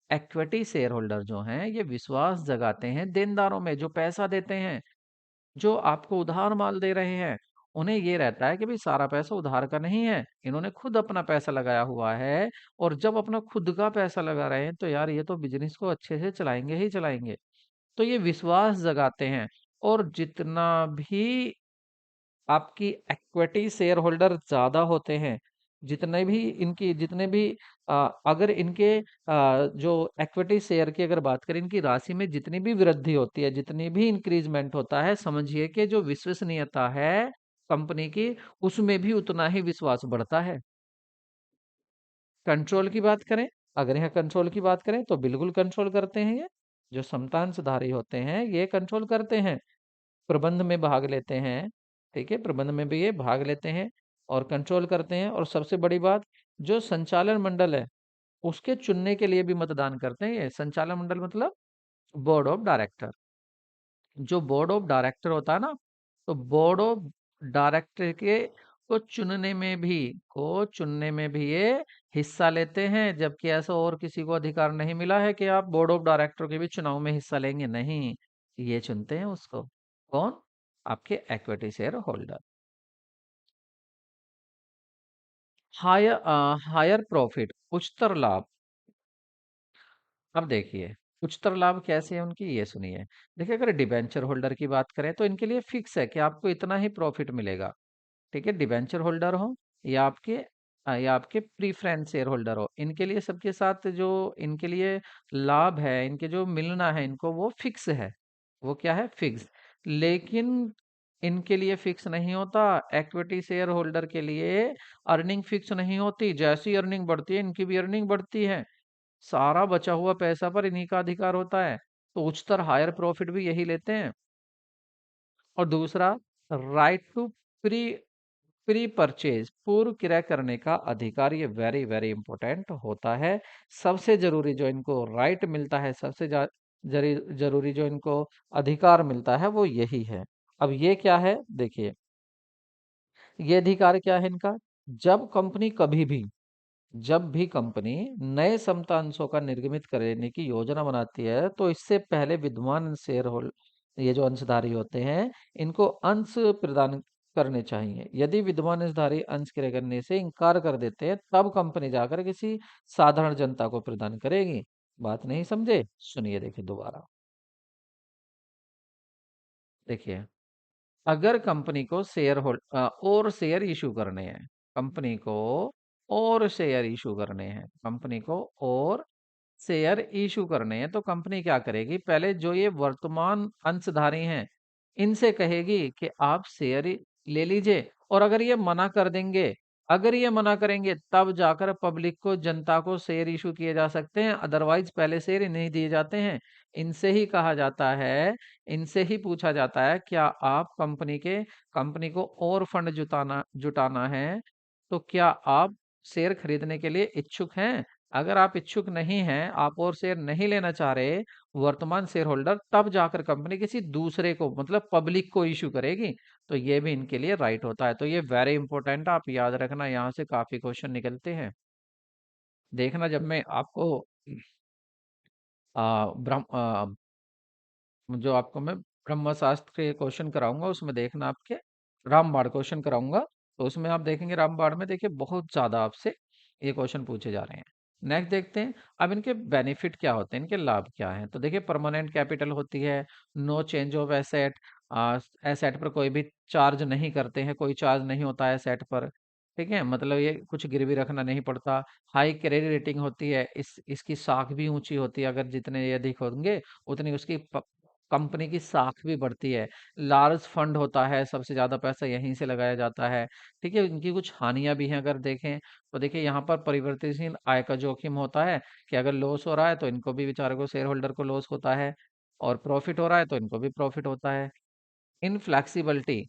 इक्विटी शेयर होल्डर जो हैं ये विश्वास जगाते हैं देनदारों में, जो पैसा देते हैं, जो आपको उधार माल दे रहे हैं। उन्हें ये रहता है कि भाई सारा पैसा उधार का नहीं है, इन्होंने खुद अपना पैसा लगाया हुआ है। और जब अपना खुद का पैसा लगा रहे हैं तो यार ये तो बिजनेस को अच्छे से चलाएंगे ही चलाएंगे। तो ये विश्वास जगाते हैं। और जितना भी आपकी इक्विटी शेयर होल्डर ज्यादा होते हैं, जितने भी इनकी जितने भी अगर इनके जो इक्विटी शेयर की अगर बात करें, इनकी राशि में जितनी भी वृद्धि होती है, जितनी भी इंक्रीजमेंट होता है, समझिए कि जो विश्वसनीयता है कंपनी की, उसमें भी उतना ही विश्वास बढ़ता है। कंट्रोल की बात करें, अगर यहाँ कंट्रोल की बात करें तो बिल्कुल कंट्रोल करते हैं ये। जो समतांशधारी होते हैं ये कंट्रोल करते हैं, प्रबंध में भाग लेते हैं। ठीक है, प्रबंध में भी ये भाग लेते हैं और कंट्रोल करते हैं। और सबसे बड़ी बात, जो संचालन मंडल है उसके चुनने के लिए भी मतदान करते हैं। ये संचालन मंडल मतलब बोर्ड ऑफ डायरेक्टर। जो बोर्ड ऑफ डायरेक्टर होता है ना, तो बोर्ड ऑफ डायरेक्टर के को चुनने में भी ये हिस्सा लेते हैं। जबकि ऐसा और किसी को अधिकार नहीं मिला है कि आप बोर्ड ऑफ डायरेक्टर के भी चुनाव में हिस्सा लेंगे, नहीं, ये चुनते हैं उसको। कौन? आपके equity share holder. Higher higher profit, उच्चतर लाभ। अब देखिए, उच्चतर लाभ कैसे है उनकी, ये सुनिए। देखिए, अगर डिबेंचर होल्डर की बात करें तो इनके लिए फिक्स है कि आपको इतना ही प्रॉफिट मिलेगा। ठीक है, डिबेंचर होल्डर हो या आपके प्रीफरेंस शेयर होल्डर हो, इनके लिए सबके साथ जो इनके लिए लाभ है, इनके जो मिलना है इनको, वो फिक्स है। वो क्या है? फिक्स। लेकिन इनके लिए फिक्स नहीं होता। इक्विटी शेयर होल्डर के लिए अर्निंग फिक्स नहीं होती, जैसी अर्निंग बढ़ती है इनकी भी अर्निंग बढ़ती है। सारा बचा हुआ पैसा पर इन्हीं का अधिकार होता है। तो उच्चतर हायर प्रॉफिट भी यही लेते हैं। और दूसरा, right to pre pre purchase, पूर्व क्रय करने का अधिकार, ये वेरी वेरी इंपॉर्टेंट होता है। सबसे जरूरी जो इनको राइट मिलता है, सबसे जरूरी जो इनको अधिकार मिलता है, वो यही है। अब ये क्या है, देखिए, ये अधिकार क्या है इनका। जब कंपनी कभी भी जब भी कंपनी नए समता अंशों का निर्गमित करने की योजना बनाती है, तो इससे पहले विद्यमान शेयर होल्ड, ये जो अंशधारी होते हैं, इनको अंश प्रदान करने चाहिए। यदि विद्यमान अंशधारी अंश क्रय करने से इनकार कर देते हैं, तब कंपनी जाकर किसी साधारण जनता को प्रदान करेगी। बात नहीं समझे? सुनिए, देखिए दोबारा। देखिए, अगर कंपनी को और शेयर इशू करने हैं, कंपनी को और शेयर इशू करने हैं, कंपनी को और शेयर इशू करने हैं, तो कंपनी क्या करेगी, पहले जो ये वर्तमान अंशधारी हैं इनसे कहेगी कि आप शेयर ले लीजिए। और अगर ये मना करेंगे तब जाकर पब्लिक को, जनता को शेयर इशू किए जा सकते हैं। अदरवाइज पहले शेयर नहीं दिए जाते हैं। इनसे ही कहा जाता है, इनसे ही पूछा जाता है, क्या आप कंपनी को और फंड जुटाना जुटाना है, तो क्या आप शेयर खरीदने के लिए इच्छुक हैं? अगर आप इच्छुक नहीं हैं, आप और शेयर नहीं लेना चाह रहे वर्तमान शेयर होल्डर, तब जाकर कंपनी किसी दूसरे को मतलब पब्लिक को इशू करेगी। तो ये भी इनके लिए राइट होता है। तो ये वेरी इंपॉर्टेंट, आप याद रखना, यहाँ से काफी क्वेश्चन निकलते हैं। देखना जब मैं आपको ब्रह्म जो आपको मैं ब्रह्म शास्त्र के क्वेश्चन कराऊंगा, उसमें देखना आपके रामबाण क्वेश्चन कराऊंगा। तो उसमें आप देखेंगे रामबाण में, देखिए बहुत ज्यादा आपसे ये क्वेश्चन पूछे जा रहे हैं। नेक्स्ट देखते हैं, अब इनके बेनिफिट क्या होते हैं, इनके लाभ क्या हैं। तो देखिए परमानेंट कैपिटल होती है, no change of asset, asset पर कोई भी चार्ज नहीं करते हैं, कोई चार्ज नहीं होता है एसेट पर। ठीक है, मतलब ये कुछ गिरवी रखना नहीं पड़ता। हाई क्रेडिट रेटिंग होती है, इसकी साख भी ऊंची होती है, अगर जितने ये अधिक होंगे उतनी उसकी कंपनी की साख भी बढ़ती है। लार्ज फंड होता है, सबसे ज्यादा पैसा यहीं से लगाया जाता है। ठीक है, इनकी कुछ हानियां भी हैं अगर देखें तो। देखिए यहाँ पर परिवर्तनशील आय का जोखिम होता है, कि अगर लॉस हो रहा है तो इनको भी, बेचारे को, शेयर होल्डर को लॉस होता है, और प्रॉफिट हो रहा है तो इनको भी प्रॉफिट होता है। इनफ्लेक्सिबिलिटी,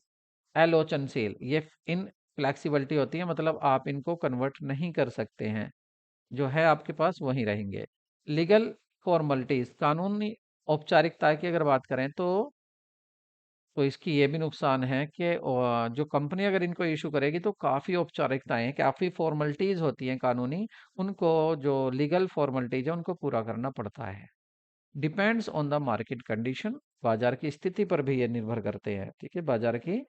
अलोचनशील, ये इनफ्लेक्सिबिलिटी होती है, मतलब आप इनको कन्वर्ट नहीं कर सकते हैं, जो है आपके पास वही रहेंगे। लीगल फॉर्मेलिटीज, कानूनी औपचारिकता की अगर बात करें तो इसकी ये भी नुकसान है कि जो कंपनी अगर इनको इशू करेगी तो काफी औपचारिकताएं, काफी फॉर्मेलिटीज होती हैं कानूनी, उनको, जो लीगल फॉर्मेलिटीज है उनको पूरा करना पड़ता है। Depends on the market condition, बाजार की स्थिति पर भी ये निर्भर करते हैं। ठीक है, बाजार की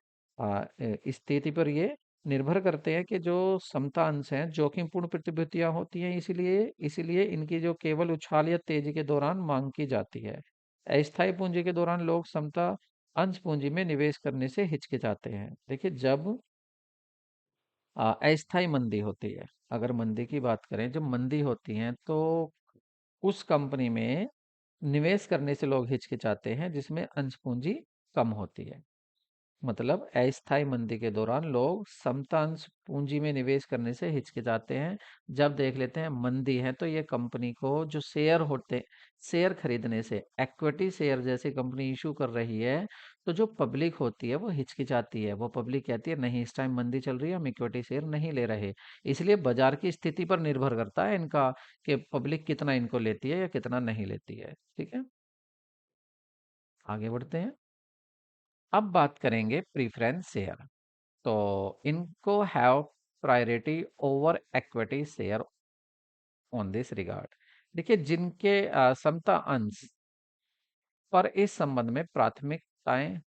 स्थिति पर ये निर्भर करते हैं, कि जो समता अंश हैं जोखिमपूर्ण प्रतिभूतियां होती हैं, इसीलिए इसीलिए इनकी जो केवल उछाल या तेजी के दौरान मांग की जाती है। अस्थायी पूंजी के दौरान लोग समता अंश पूंजी में निवेश करने से हिचकिचाते हैं। देखिए जब अस्थायी मंदी होती है, अगर मंदी की बात करें, जब मंदी होती है तो उस कंपनी में निवेश करने से लोग हिचकिचाते हैं जिसमें अंश पूंजी कम होती है। मतलब अस्थायी मंदी के दौरान लोग समतांश पूंजी में निवेश करने से हिचकिचाते हैं। जब देख लेते हैं मंदी है तो ये कंपनी को जो शेयर होते, शेयर खरीदने से, इक्विटी शेयर जैसी कंपनी इशू कर रही है, तो जो पब्लिक होती है वो हिचकिचाती है। वो पब्लिक कहती है नहीं, इस टाइम मंदी चल रही है, हम इक्विटी शेयर नहीं ले रहे। इसलिए बाजार की स्थिति पर निर्भर करता है इनका, कि पब्लिक कितना इनको लेती है या कितना नहीं लेती है। ठीक है, आगे बढ़ते हैं। अब बात करेंगे प्रीफरेंस शेयर। तो इनको have priority over equity share on this regard. देखिए जिनके समता अंश पर इस संबंध में प्राथमिकताएं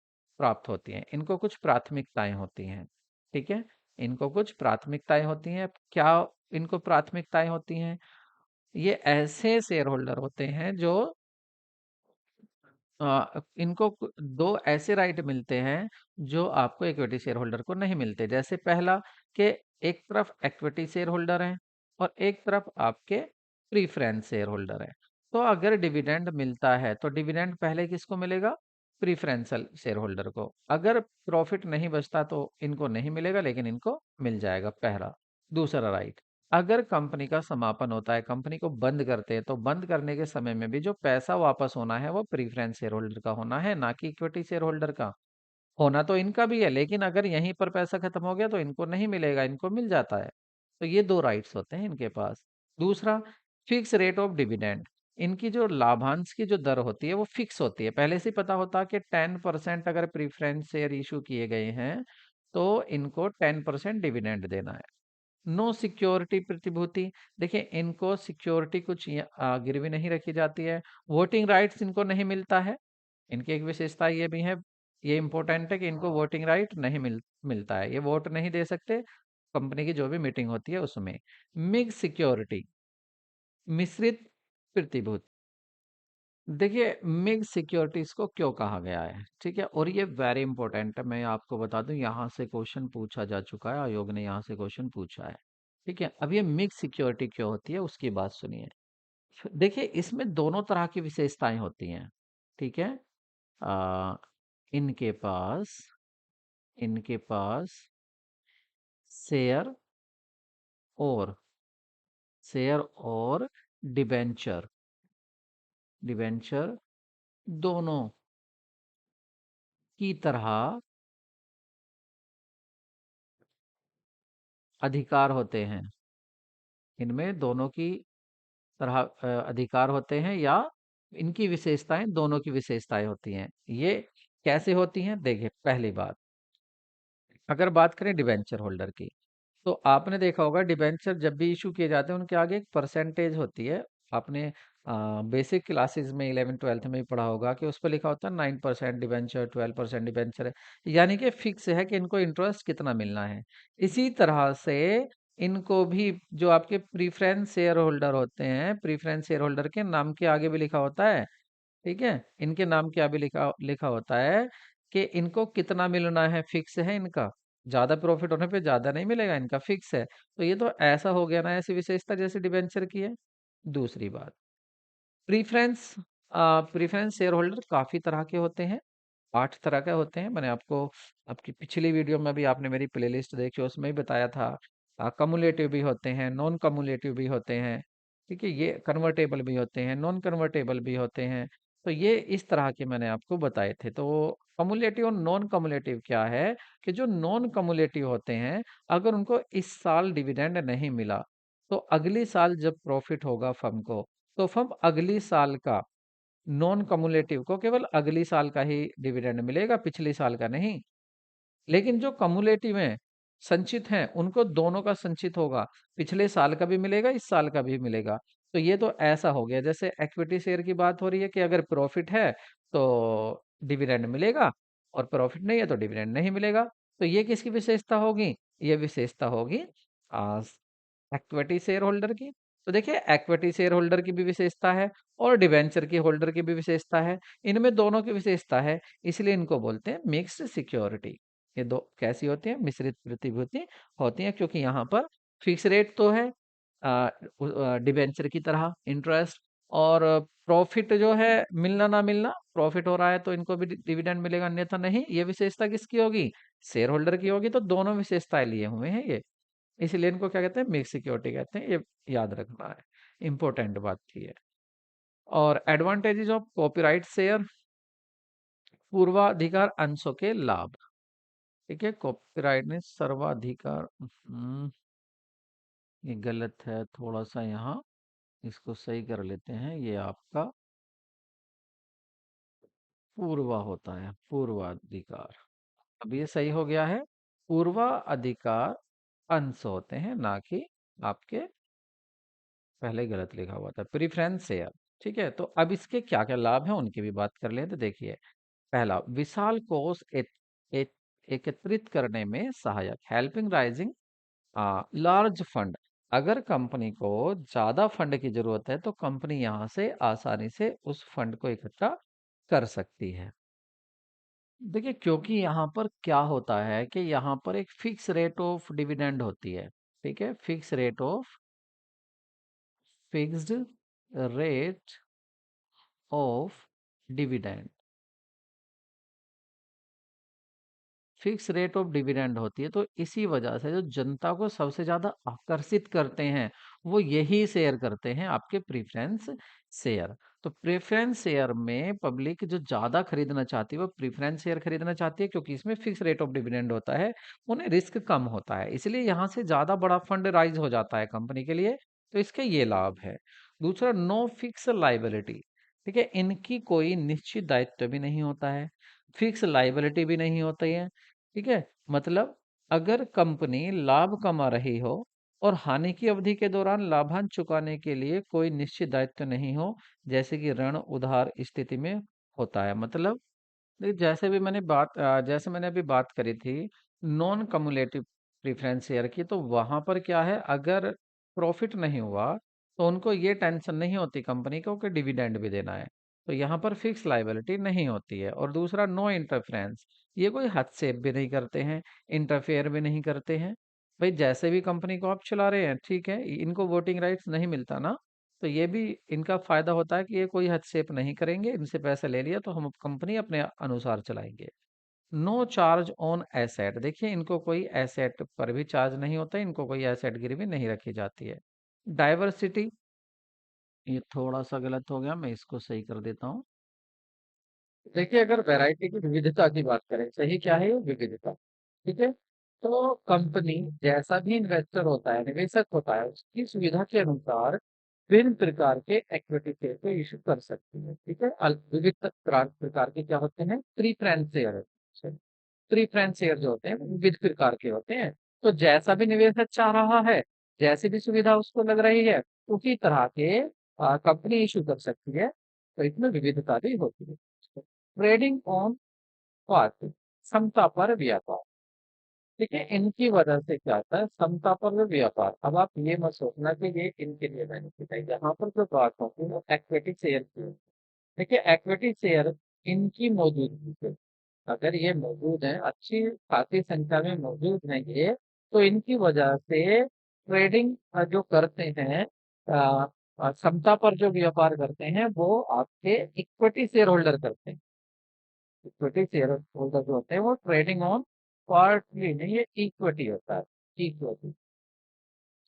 प्राप्त होती हैं, इनको कुछ प्राथमिकताएं होती हैं। ठीक है, इनको कुछ प्राथमिकताएं होती हैं। क्या इनको प्राथमिकताएं होती हैं? ये ऐसे शेयर होल्डर होते हैं जो इनको दो ऐसे राइट मिलते हैं जो आपको इक्विटी शेयर होल्डर को नहीं मिलते। जैसे पहला, कि एक तरफ इक्विटी शेयर होल्डर है और एक तरफ आपके प्रीफरेंस शेयर होल्डर है। तो अगर डिविडेंड मिलता है तो डिविडेंड पहले किसको मिलेगा? प्रीफरेंशियल शेयर होल्डर को। अगर प्रॉफिट नहीं बचता तो इनको नहीं मिलेगा, लेकिन इनको मिल जाएगा, पहला। दूसरा राइट, अगर कंपनी का समापन होता है, कंपनी को बंद करते हैं, तो बंद करने के समय में भी जो पैसा वापस होना है वो प्रीफरेंस शेयर होल्डर का होना है, ना कि इक्विटी शेयर होल्डर का। होना तो इनका भी है, लेकिन अगर यहीं पर पैसा खत्म हो गया तो इनको नहीं मिलेगा, इनको मिल जाता है। तो ये दो राइट्स होते हैं इनके पास। दूसरा, फिक्स रेट ऑफ डिविडेंड। इनकी जो लाभांश की जो दर होती है वो फिक्स होती है, पहले से ही पता होता है कि 10% अगर प्रीफरेंस शेयर इशू किए गए हैं तो इनको 10% डिविडेंड देना है। नो सिक्योरिटी प्रतिभूति, देखिए इनको सिक्योरिटी कुछ गिरवी नहीं रखी जाती है। वोटिंग राइट्स इनको नहीं मिलता है। इनकी एक विशेषता ये भी है, ये इंपॉर्टेंट है, कि इनको वोटिंग राइट नहीं मिलता है, ये वोट नहीं दे सकते कंपनी की जो भी मीटिंग होती है उसमें। मिक्स सिक्योरिटी, मिश्रित प्रतिभूति। देखिए मिक्स सिक्योरिटीज को क्यों कहा गया है, ठीक है, और ये वेरी इंपॉर्टेंट है, मैं आपको बता दूं, यहाँ से क्वेश्चन पूछा जा चुका है, आयोग ने यहाँ से क्वेश्चन पूछा है। ठीक है, अब ये मिक्स सिक्योरिटी क्यों होती है उसकी बात सुनिए। देखिए इसमें दोनों तरह की विशेषताएं होती हैं। ठीक है, आ, इनके पास इनके पास शेयर और शेयर और डिबेंचर, डिबेंचर दोनों की तरह अधिकार होते हैं। इनमें दोनों की अधिकार होते हैं या इनकी विशेषताएं दोनों की विशेषताएं होती हैं। ये कैसे होती हैं? देखिए, पहली बात, अगर बात करें डिबेंचर होल्डर की, तो आपने देखा होगा डिबेंचर जब भी इशू किए जाते हैं उनके आगे एक परसेंटेज होती है। आपने बेसिक क्लासेस में 11th 12th में भी पढ़ा होगा कि उस पर लिखा होता है 9% डिबेंचर, 12% डिबेंचर है, यानी कि फिक्स है कि इनको इंटरेस्ट कितना मिलना है। इसी तरह से इनको भी जो आपके प्रीफरेंस शेयर होल्डर होते हैं, प्रीफरेंस शेयर होल्डर के नाम के आगे भी लिखा होता है, ठीक है, इनके नाम क्या भी लिखा लिखा होता है कि इनको कितना मिलना है, फिक्स है इनका। ज्यादा प्रॉफिट होने पे ज्यादा नहीं मिलेगा, इनका फिक्स है। तो ये तो ऐसा हो गया ना, ऐसी विशेषता जैसे डिबेंचर की है। दूसरी बात, प्रीफरेंस प्रीफरेंस शेयर होल्डर काफी तरह के होते हैं, 8 तरह के होते हैं। मैंने आपको आपकी पिछली वीडियो में भी, आपने मेरी प्लेलिस्ट देखी उसमें भी बताया था। कमुलेटिव भी होते हैं, नॉन कमुलेटिव भी होते हैं, ठीक है, ये कन्वर्टेबल भी होते हैं, नॉन कन्वर्टेबल भी होते हैं। तो ये इस तरह के मैंने आपको बताए थे। तो कमुलेटिव और नॉन कमुलेटिव क्या है कि जो नॉन कमुलेटिव होते हैं, अगर उनको इस साल डिविडेंड नहीं मिला, तो अगली साल जब प्रॉफिट होगा फर्म को, तो फर्म अगली साल का, नॉन कमुलेटिव को केवल अगली साल का ही डिविडेंड मिलेगा, पिछली साल का नहीं। लेकिन जो कमुलेटिव हैं, संचित हैं, उनको दोनों का संचित होगा, पिछले साल का भी मिलेगा, इस साल का भी मिलेगा। तो ये तो ऐसा हो गया जैसे इक्विटी शेयर की बात हो रही है कि अगर प्रॉफिट है तो डिविडेंड मिलेगा, और प्रॉफिट नहीं है तो डिविडेंड नहीं मिलेगा। तो ये किसकी विशेषता होगी? ये विशेषता होगी इक्विटी शेयर होल्डर की। तो देखिए, इक्विटी शेयर होल्डर की भी विशेषता है और डिबेंचर की होल्डर की भी विशेषता है, इनमें दोनों की विशेषता है, इसलिए इनको बोलते हैं मिक्स्ड सिक्योरिटी। ये दो कैसी होती है? मिश्रित प्रतिभूति होती है, क्योंकि यहाँ पर फिक्स रेट तो है डिबेंचर की तरह इंटरेस्ट, और प्रॉफिट जो है, मिलना ना मिलना, प्रॉफिट हो रहा है तो इनको भी डिविडेंड मिलेगा, अन्यथा नहीं। ये विशेषता किसकी होगी? शेयर होल्डर की होगी। तो दोनों विशेषताएं लिए हुए हैं ये, इसलिए इनको क्या कहते हैं? मिक्स सिक्योरिटी कहते हैं। ये याद रखना है, इंपॉर्टेंट बात थी ये। और एडवांटेजेस ऑफ कॉपीराइट शेयर, पूर्वाधिकार अंशों के लाभ। ठीक है, कॉपीराइट ने सर्वाधिकार, ये गलत है थोड़ा सा यहाँ, इसको सही कर लेते हैं। ये आपका पूर्वा होता है, पूर्वाधिकार। अब ये सही हो गया है। पूर्वाधिकार अंश होते हैं, ना कि आपके, पहले गलत लिखा हुआ था, प्रीफरेंस शेयर। ठीक है, तो अब इसके क्या क्या लाभ हैं उनकी भी बात कर लें। तो देखिए, पहला, विशाल कोष एकत्रित करने में सहायक, हेल्पिंग राइजिंग लार्ज फंड। अगर कंपनी को ज्यादा फंड की जरूरत है तो कंपनी यहां से आसानी से उस फंड को इकट्ठा कर सकती है। देखिए, क्योंकि यहाँ पर क्या होता है कि यहाँ पर एक फिक्स रेट ऑफ डिविडेंड होती है। ठीक है, fixed rate of dividend, fix rate of dividend होती है। तो इसी वजह से जो जनता को सबसे ज्यादा आकर्षित करते हैं, वो यही शेयर करते हैं, आपके प्रेफरेंस शेयर। तो प्रेफरेंस शेयर में पब्लिक जो ज्यादा खरीदना चाहती है वो प्रेफरेंस शेयर खरीदना चाहती है, क्योंकि इसमें फिक्स रेट ऑफ डिविडेंड होता है, उन्हें रिस्क कम होता है, इसलिए यहाँ से ज्यादा बड़ा फंड राइज हो जाता है कंपनी के लिए। तो इसके ये लाभ है। दूसरा, नो फिक्स लाइबिलिटी। ठीक है, इनकी कोई निश्चित दायित्व भी नहीं होता है, फिक्स लाइबिलिटी भी नहीं होती है। ठीक है, मतलब अगर कंपनी लाभ कमा रही हो और हानि की अवधि के दौरान लाभांश चुकाने के लिए कोई निश्चित दायित्व नहीं हो, जैसे कि ऋण उधार स्थिति में होता है। मतलब जैसे मैंने अभी बात करी थी नॉन कम्युलेटिव प्रेफरेंस शेयर की, तो वहां पर क्या है, अगर प्रॉफिट नहीं हुआ तो उनको ये टेंशन नहीं होती कंपनी को कि डिविडेंड भी देना है। तो यहाँ पर फिक्स लाइबिलिटी नहीं होती है। और दूसरा, नो इंटरफेरेंस, ये कोई हस्तक्षेप भी नहीं करते हैं, इंटरफेयर भी नहीं करते हैं। भाई, जैसे भी कंपनी को आप चला रहे हैं, ठीक है, इनको वोटिंग राइट्स नहीं मिलता ना, तो ये भी इनका फायदा होता है कि ये कोई हस्तक्षेप नहीं करेंगे, इनसे पैसा ले लिया तो हम कंपनी अपने अनुसार चलाएंगे। नो चार्ज ऑन एसेट, देखिए इनको कोई एसेट पर भी चार्ज नहीं होता, इनको कोई एसेट गिरवी नहीं रखी जाती है। डाइवर्सिटी, ये थोड़ा सा गलत हो गया, मैं इसको सही कर देता हूँ। देखिए, अगर वैरायटी की विविधता की बात करें, सही क्या है? ये विविधता। ठीक है, तो कंपनी जैसा भी इन्वेस्टर होता है, निवेशक होता है, उसकी सुविधा के अनुसार विभिन्न प्रकार के इक्विटी शेयर को इश्यू कर सकती है। ठीक है, विविध प्रकार के क्या होते हैं, प्रीफरेंस शेयर। प्रीफरेंस शेयर जो होते हैं वो विविध प्रकार के होते हैं। तो जैसा भी निवेशक चाह रहा है, जैसी भी सुविधा उसको लग रही है, उसी तरह के कंपनी इशू कर सकती है। तो इसमें विविधता भी होती है। ट्रेडिंग ऑन पार्ट, समता पर व्यापार। ठीक है, इनकी वजह से क्या होता है, समता पर में व्यापार। अब आप ये मत सोचना कि ये इनके लिए बेनिफिट है। यहाँ पर जो बात होती है वो इक्विटी शेयर की है। देखिए, इक्विटी शेयर इनकी मौजूदगी से, अगर ये मौजूद है, अच्छी खासी संख्या में मौजूद है ये, तो इनकी वजह से ट्रेडिंग जो करते हैं, समता पर जो व्यापार करते हैं, वो आपके इक्विटी शेयर होल्डर करते हैं। इक्विटी शेयर होल्डर जो होते हैं वो ट्रेडिंग ऑन क्वार्टरली नहीं, ये इक्विटी होता है। इक्विटी,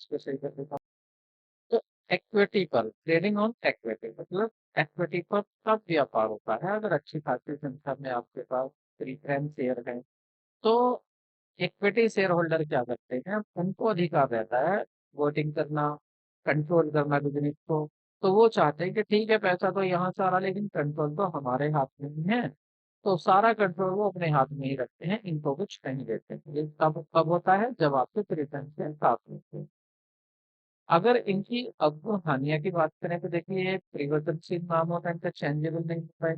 इसको सही कर देता हूँ। तो इक्विटी पर, ट्रेडिंग ऑन इक्विटी मतलब इक्विटी पर तब व्यापार होता है अगर अच्छी खासी संख्या में आपके पास प्रीफरेंस शेयर है। तो इक्विटी शेयर होल्डर क्या करते हैं, उनको अधिकार रहता है वोटिंग करना, कंट्रोल करना बिजनेस को। तो वो चाहते हैं कि ठीक है, पैसा तो यहाँ से आ रहा, लेकिन कंट्रोल तो हमारे हाथ में ही है। तो सारा कंट्रोल वो अपने हाथ में ही रखते हैं, इनको कुछ नहीं देते। ये कब कब होता है, जब आपके प्रेफरेंस शेयर साथ होते हैं। अगर इनकी अब हानिया की बात करें तो देखिए, ये परिवर्तनशील नाम होता है, इनका चेंजेबल नहीं होता है।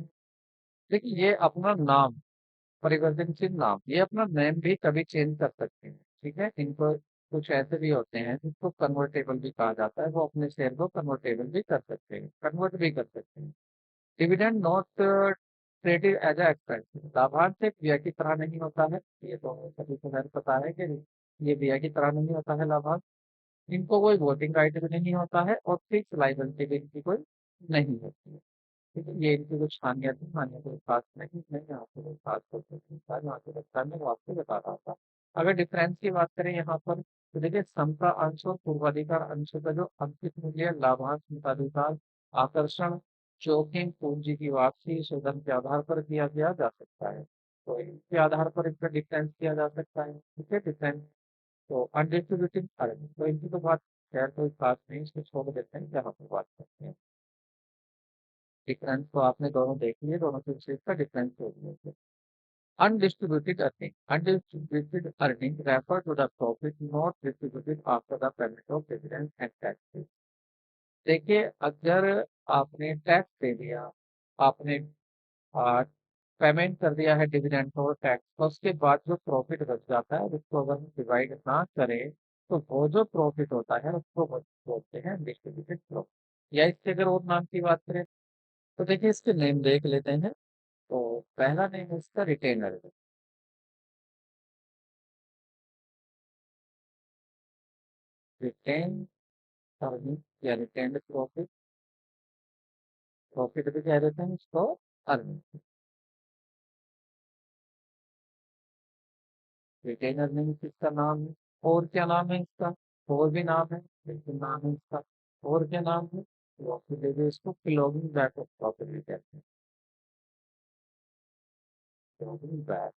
देखिए, ये अपना नाम, परिवर्तनशील नाम, ये अपना नेम भी कभी चेंज कर सकते हैं। ठीक है, इनको कुछ ऐसे भी होते हैं जिसको कन्वर्टेबल भी कहा जाता है, वो अपने शेयर को कन्वर्टेबल भी कर सकते हैं, कन्वर्ट भी कर सकते हैं। Dividend not traded as a expense, लाभांश एक व्यय की तरह नहीं होता है। ये तो सभी को खैर पता है कि ये व्यय की तरह नहीं होता है लाभांश। इनको कोई वोटिंग राइट भी नहीं होता है, और फिक्स लाइबिलिटी भी इनकी कोई नहीं होती है। ठीक है, ये इनकी कुछ खामियां थी, खामियां कोई खास नहीं, मैं यहाँ पे कोई खास करके यहाँ पे लगता है, मैं वो आपको बता रहा था। अगर डिफरेंस की बात करें यहाँ पर, तो देखिए, समता अंश और पूर्वाधिकार अंश का जो अंकित मूल्य, लाभांश मताधिकार, आकर्षण, जोखिम, पूंजी की वापसी, शोधन के आधार पर किया किया जा सकता है। तो इसके आधार पर इसका डिफरेंस किया जा सकता है। ठीक है, डिफरेंस। तो अनडिस्ट्रीब्यूटेड अर्निंग, तो इनकी तो बात खैर कोई खास नहीं, इसको छोड़ देते हैं, यहाँ पर बात करते हैं। डिफरेंस तो आपने दोनों देख लिए, दोनों के विशेष का डिफरेंस हो गया। Undistributed earning, undistributed earning refer to the profit not distributed after the payment of dividend and taxes. देखिए, अगर आपने टैक्स दे दिया, आपने पेमेंट कर दिया है डिविडेंड और टैक्स, और उसके बाद जो प्रॉफिट बच जाता है उसको अगर हम डिवाइड ना करें, तो वो जो प्रॉफिट होता है उसको बोलते हैं डिस्ट्रीब्यूटेड प्रॉफिट। या इसके अगर और नाम की बात करें, तो देखिए, इसके नेम देख लेते हैं। तो पहला नेम है इसका रिटेनर। रिटेन अर्निंग या रिटेन प्रॉफिट, प्रॉफिट भी कह देते हैं इसको, अर्निंग। रिटेन अर्निंग इसका नाम है। और क्या नाम है इसका, और भी नाम है, लेकिन नाम है इसका, और क्या नाम है, प्रॉफिट देखिए, इसको क्लोजिंग बैक ऑफ प्रॉफिट भी कहते हैं। Closing back,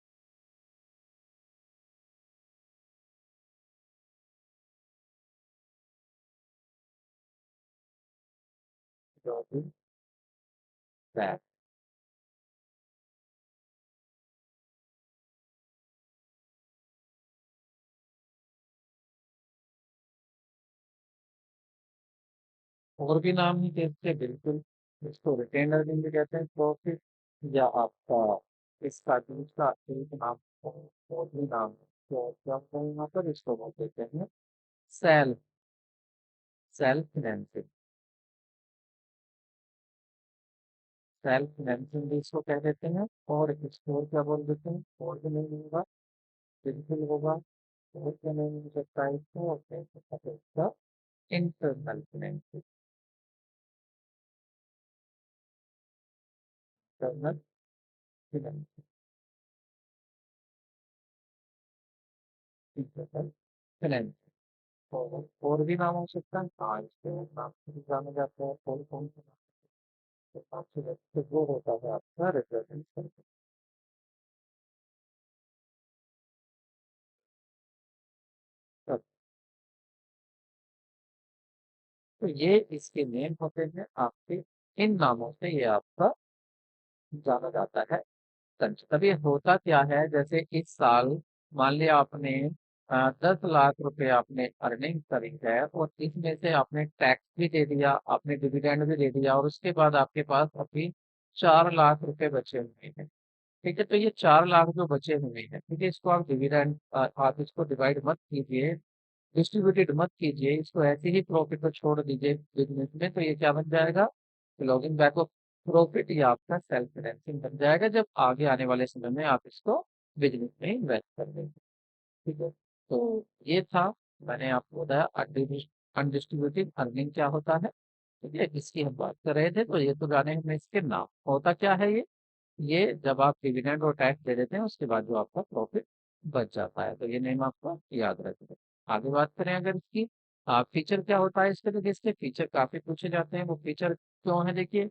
closing back. और भी नाम ही कहते हैं बिल्कुल। इसको रिटेन अर्निंग भी कहते हैं, प्रॉफिट, या आपका इसका दूसरा एक नाम, और भी नाम है। तो क्या होता है यहाँ पर, इसको बोल देते हैं self, self financing. Self financing भी इसको कह देते हैं। और इसको और क्या बोल देते हैं, और भी नहीं होगा, बिल्कुल होगा। और क्या नहीं हो सकता है इसको, और कह सकते हैं इसका internal financing. Internal financing, internal financing. और भी नाम हो सकता है, हाँ, इसके और नाम से भी जाना जाता है। कौन कौन से नाम के नाम से तो वो होता है आपका रिप्रेजेंट। तो ये इसके नेम होते हैं आपके, इन नामों से ये आपका जाना जाता है संच। तब ये होता क्या है, जैसे इस साल मान लिया आपने 10 लाख रुपए आपने अर्निंग करी है और इसमें से आपने टैक्स भी दे दिया, आपने डिविडेंड भी दे दिया और उसके बाद आपके पास अभी 4 लाख रुपए बचे हुए हैं। ठीक है, तो ये 4 लाख जो बचे हुए हैं, ठीक है, इसको आप डिविडेंड, आप इसको डिवाइड मत कीजिए, डिस्ट्रीब्यूटेड मत कीजिए, इसको ऐसे ही प्रॉफिट को छोड़ दीजिए बिजनेस में, तो ये क्या बन जाएगा, लॉगिंग बैक ऑफ प्रॉफिट, ये आपका सेल्फ फाइनेंसिंग बन जाएगा जब आगे आने वाले समय में आप इसको बिजनेस में इन्वेस्ट कर देंगे। ठीक है, तो ये था, मैंने आपको बताया अनडिस्ट्रीब्यूटेड अर्निंग क्या होता है। ठीक है, इसकी हम बात कर रहे थे, तो ये तो जाने हमें इसके नाम, होता क्या है ये जब आप डिविडेंड और टैक्स दे देते हैं उसके बाद जो आपका प्रॉफिट बच जाता है, तो ये नेम आपको याद रखना है। आगे बात करें अगर इसकी फीचर क्या होता है इसके, तो इसके फीचर काफी पूछे जाते हैं, वो फीचर क्यों है देखिए।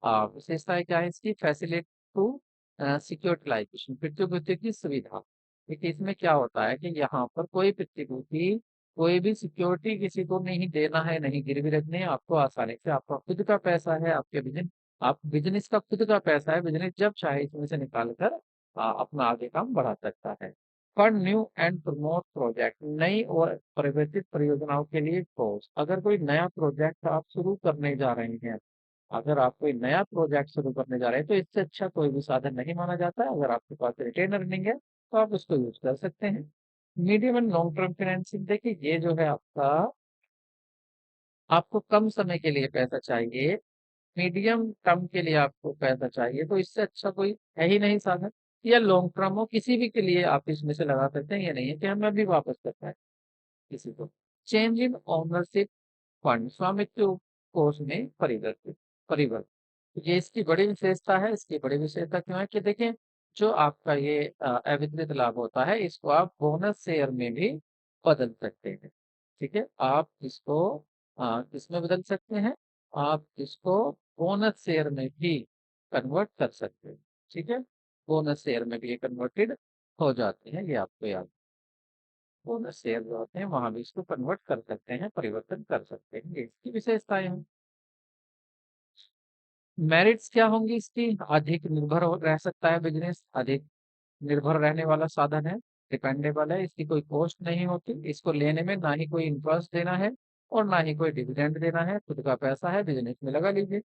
विशेषताएं क्या है इसकी, फैसिलिटी टू सिक्योरिटाइजेशन, प्रतिभूति की सुविधा। देखिए इसमें क्या होता है कि यहाँ पर कोई प्रतिभूति, कोई भी सिक्योरिटी किसी को नहीं देना है, नहीं गिरवी रखनी है, आपको आसानी से, आपका खुद का पैसा है, आपके बिजनेस, आप बिजनेस का खुद का पैसा है, बिजनेस जब चाहे इसमें से निकाल कर अपना आगे काम बढ़ा सकता है। Fund new and promote project, नई और परिवर्तित परियोजनाओं के लिए कोर्स, अगर कोई नया प्रोजेक्ट आप शुरू करने जा रहे हैं, अगर आप कोई नया प्रोजेक्ट शुरू करने जा रहे हैं तो इससे अच्छा कोई भी साधन नहीं माना जाता है। अगर आपके पास रिटेन अर्निंग है तो आप उसको यूज कर सकते हैं। Medium and long term financing, देखिए ये जो है आपका, आपको कम समय के लिए पैसा चाहिए, मीडियम टर्म के लिए आपको पैसा चाहिए, तो इससे अच्छा कोई है ही नहीं साधन। या लॉन्ग टर्म हो, किसी भी के लिए आप इसमें से लगा सकते हैं, ये नहीं है कि हमें अभी वापस करना है किसी को। चेंज इन ओनरशिप फंड, स्वामित्व कोष में परिवर्तन, ये इसकी बड़ी विशेषता है। इसकी बड़ी विशेषता क्यों है कि देखें, जो आपका ये अविकृत लाभ होता है इसको आप बोनस शेयर में भी बदल सकते हैं। ठीक है, आप इसको किसमें बदल सकते हैं, आप इसको बोनस शेयर में भी कन्वर्ट कर सकते हैं। ठीक है, बोनस शेयर में भी ये कन्वर्टेड हो जाते हैं, ये आपको याद, बोनस शेयर जो होते हैं वहां भी इसको कन्वर्ट कर सकते हैं, परिवर्तन कर सकते हैं, ये इसकी विशेषताएं हैं। मेरिट्स क्या होंगी इसकी, अधिक निर्भर रह सकता है बिजनेस, अधिक निर्भर रहने वाला साधन है, डिपेंडेबल है, इसकी कोई कॉस्ट नहीं होती, इसको लेने में ना ही कोई इंटरेस्ट देना है और ना ही कोई डिविडेंड देना है, खुद का पैसा है, बिजनेस में लगा लीजिए।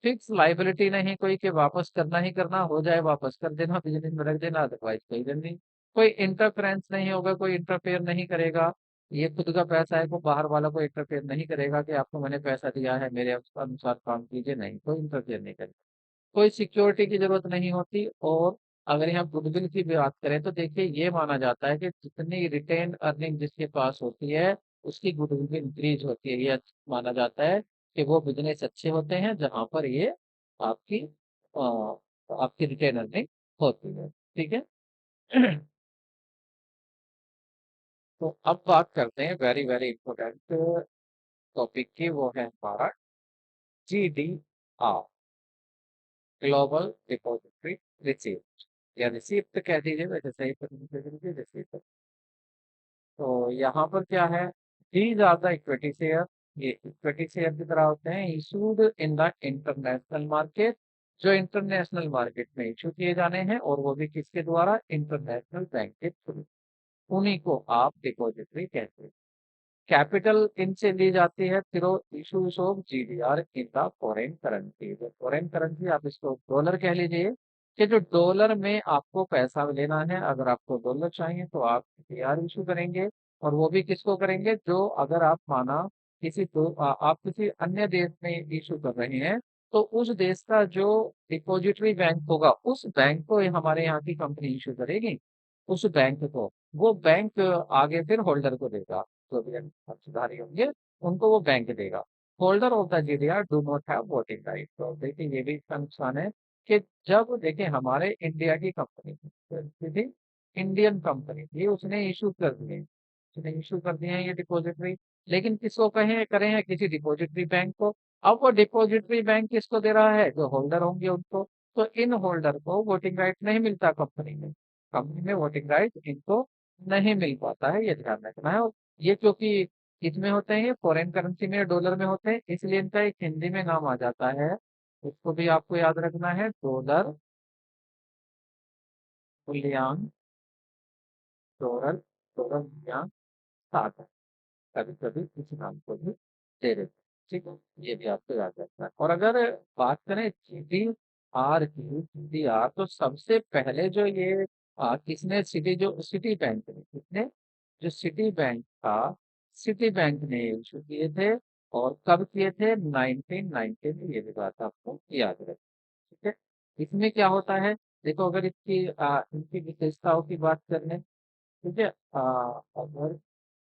फिक्स लाइबिलिटी नहीं कोई कि वापस करना ही करना, हो जाए वापस कर देना, बिजनेस में रख देना, अदरवाइज कोई गल नहीं। कोई इंटरफेरेंस नहीं होगा, कोई इंटरफेयर नहीं करेगा, ये खुद का पैसा है, वो बाहर वाला को इंटरफेयर नहीं करेगा कि आपको मैंने पैसा दिया है मेरे अनुसार काम कीजिए, नहीं, कोई इंटरफेयर नहीं करेगा। कोई सिक्योरिटी की जरूरत नहीं होती। और अगर यहाँ गुडविल की भी बात करें तो देखिए ये माना जाता है कि जितनी रिटेन अर्निंग जिसके पास होती है उसकी गुडविल इंक्रीज होती है, ये माना जाता है कि वो बिजनेस अच्छे होते हैं जहां पर ये आपकी आपकी रिटेन अर्निंग होती है। ठीक है। तो अब बात करते हैं वेरी वेरी इंपॉर्टेंट टॉपिक की, वो है हमारा GDR, ग्लोबल डिपॉजिटरी रिसीप्ट, या रिसीप्ट कह दीजिए, वैसे सही प्रोनाउंसिएशन रिसीप्ट। तो यहाँ पर क्या है, these are the equity share, ये इक्विटी शेयर की तरह होते हैं, issued in the international market, जो इंटरनेशनल मार्केट में इशू किए जाने हैं, और वो भी किसके द्वारा, इंटरनेशनल बैंक के थ्रू, उन्हीं को आप डिपॉजिटरी कहते हैं। कैपिटल इनसे ली जाती है through issues of GDR in the foreign currency, जो फॉरेन करेंसी आप इसको डॉलर कह लीजिए, कि जो डॉलर में आपको पैसा लेना है, अगर आपको डॉलर चाहिए तो आप GDR इशू करेंगे, और वो भी किसको करेंगे, जो अगर आप माना आप किसी अन्य देश में इशू कर रहे हैं तो उस देश का जो डिपॉजिटरी बैंक होगा उस बैंक को हमारे यहाँ की कंपनी इशू करेगी, उस बैंक को, वो बैंक आगे फिर होल्डर को देगा, जो भी हकदारी होंगे उनको वो बैंक देगा। Holder of the GDR do not have voting right, तो देखिए ये भी इसका नुकसान है कि जब देखिए हमारे इंडिया की कंपनी थी, इंडियन कंपनी थी, उसने इशू कर दिए, उसने इशू कर दिए हैं ये डिपॉजिटरी, लेकिन किसको कहें करें हैं, किसी डिपॉजिटरी बैंक को। अब वो डिपॉजिटरी बैंक किसको दे रहा है, जो होल्डर होंगे उनको, तो इन होल्डर को वोटिंग राइट नहीं मिलता कंपनी में, कंपनी में वोटिंग राइट इनको नहीं मिल पाता है, ये ध्यान रखना है। और ये क्योंकि इसमें होते हैं, ये फॉरेन करेंसी में डॉलर में होते हैं, इसलिए इनका एक हिंदी में नाम आ जाता है। उसको भी आपको याद रखना है, डॉलर मूल्यांक, डॉलर डॉलर मूल्यांक सात है। कभी कभी इस नाम को भी दे देते हैं। ठीक है, ये भी आपको याद रखना है। और अगर बात करें जीडीआर की, जीडीआर तो सबसे पहले जो ये किसने सिटी जो सिटी बैंक ने किसने जो सिटी बैंक था, सिटी बैंक ने इशू किए थे। और कब किए थे? 1990 में, ये भी बात आपको याद रखनी है। ठीक है, इसमें क्या होता है, देखो अगर इनकी विशेषताओं की बात कर लें। ठीक है, अगर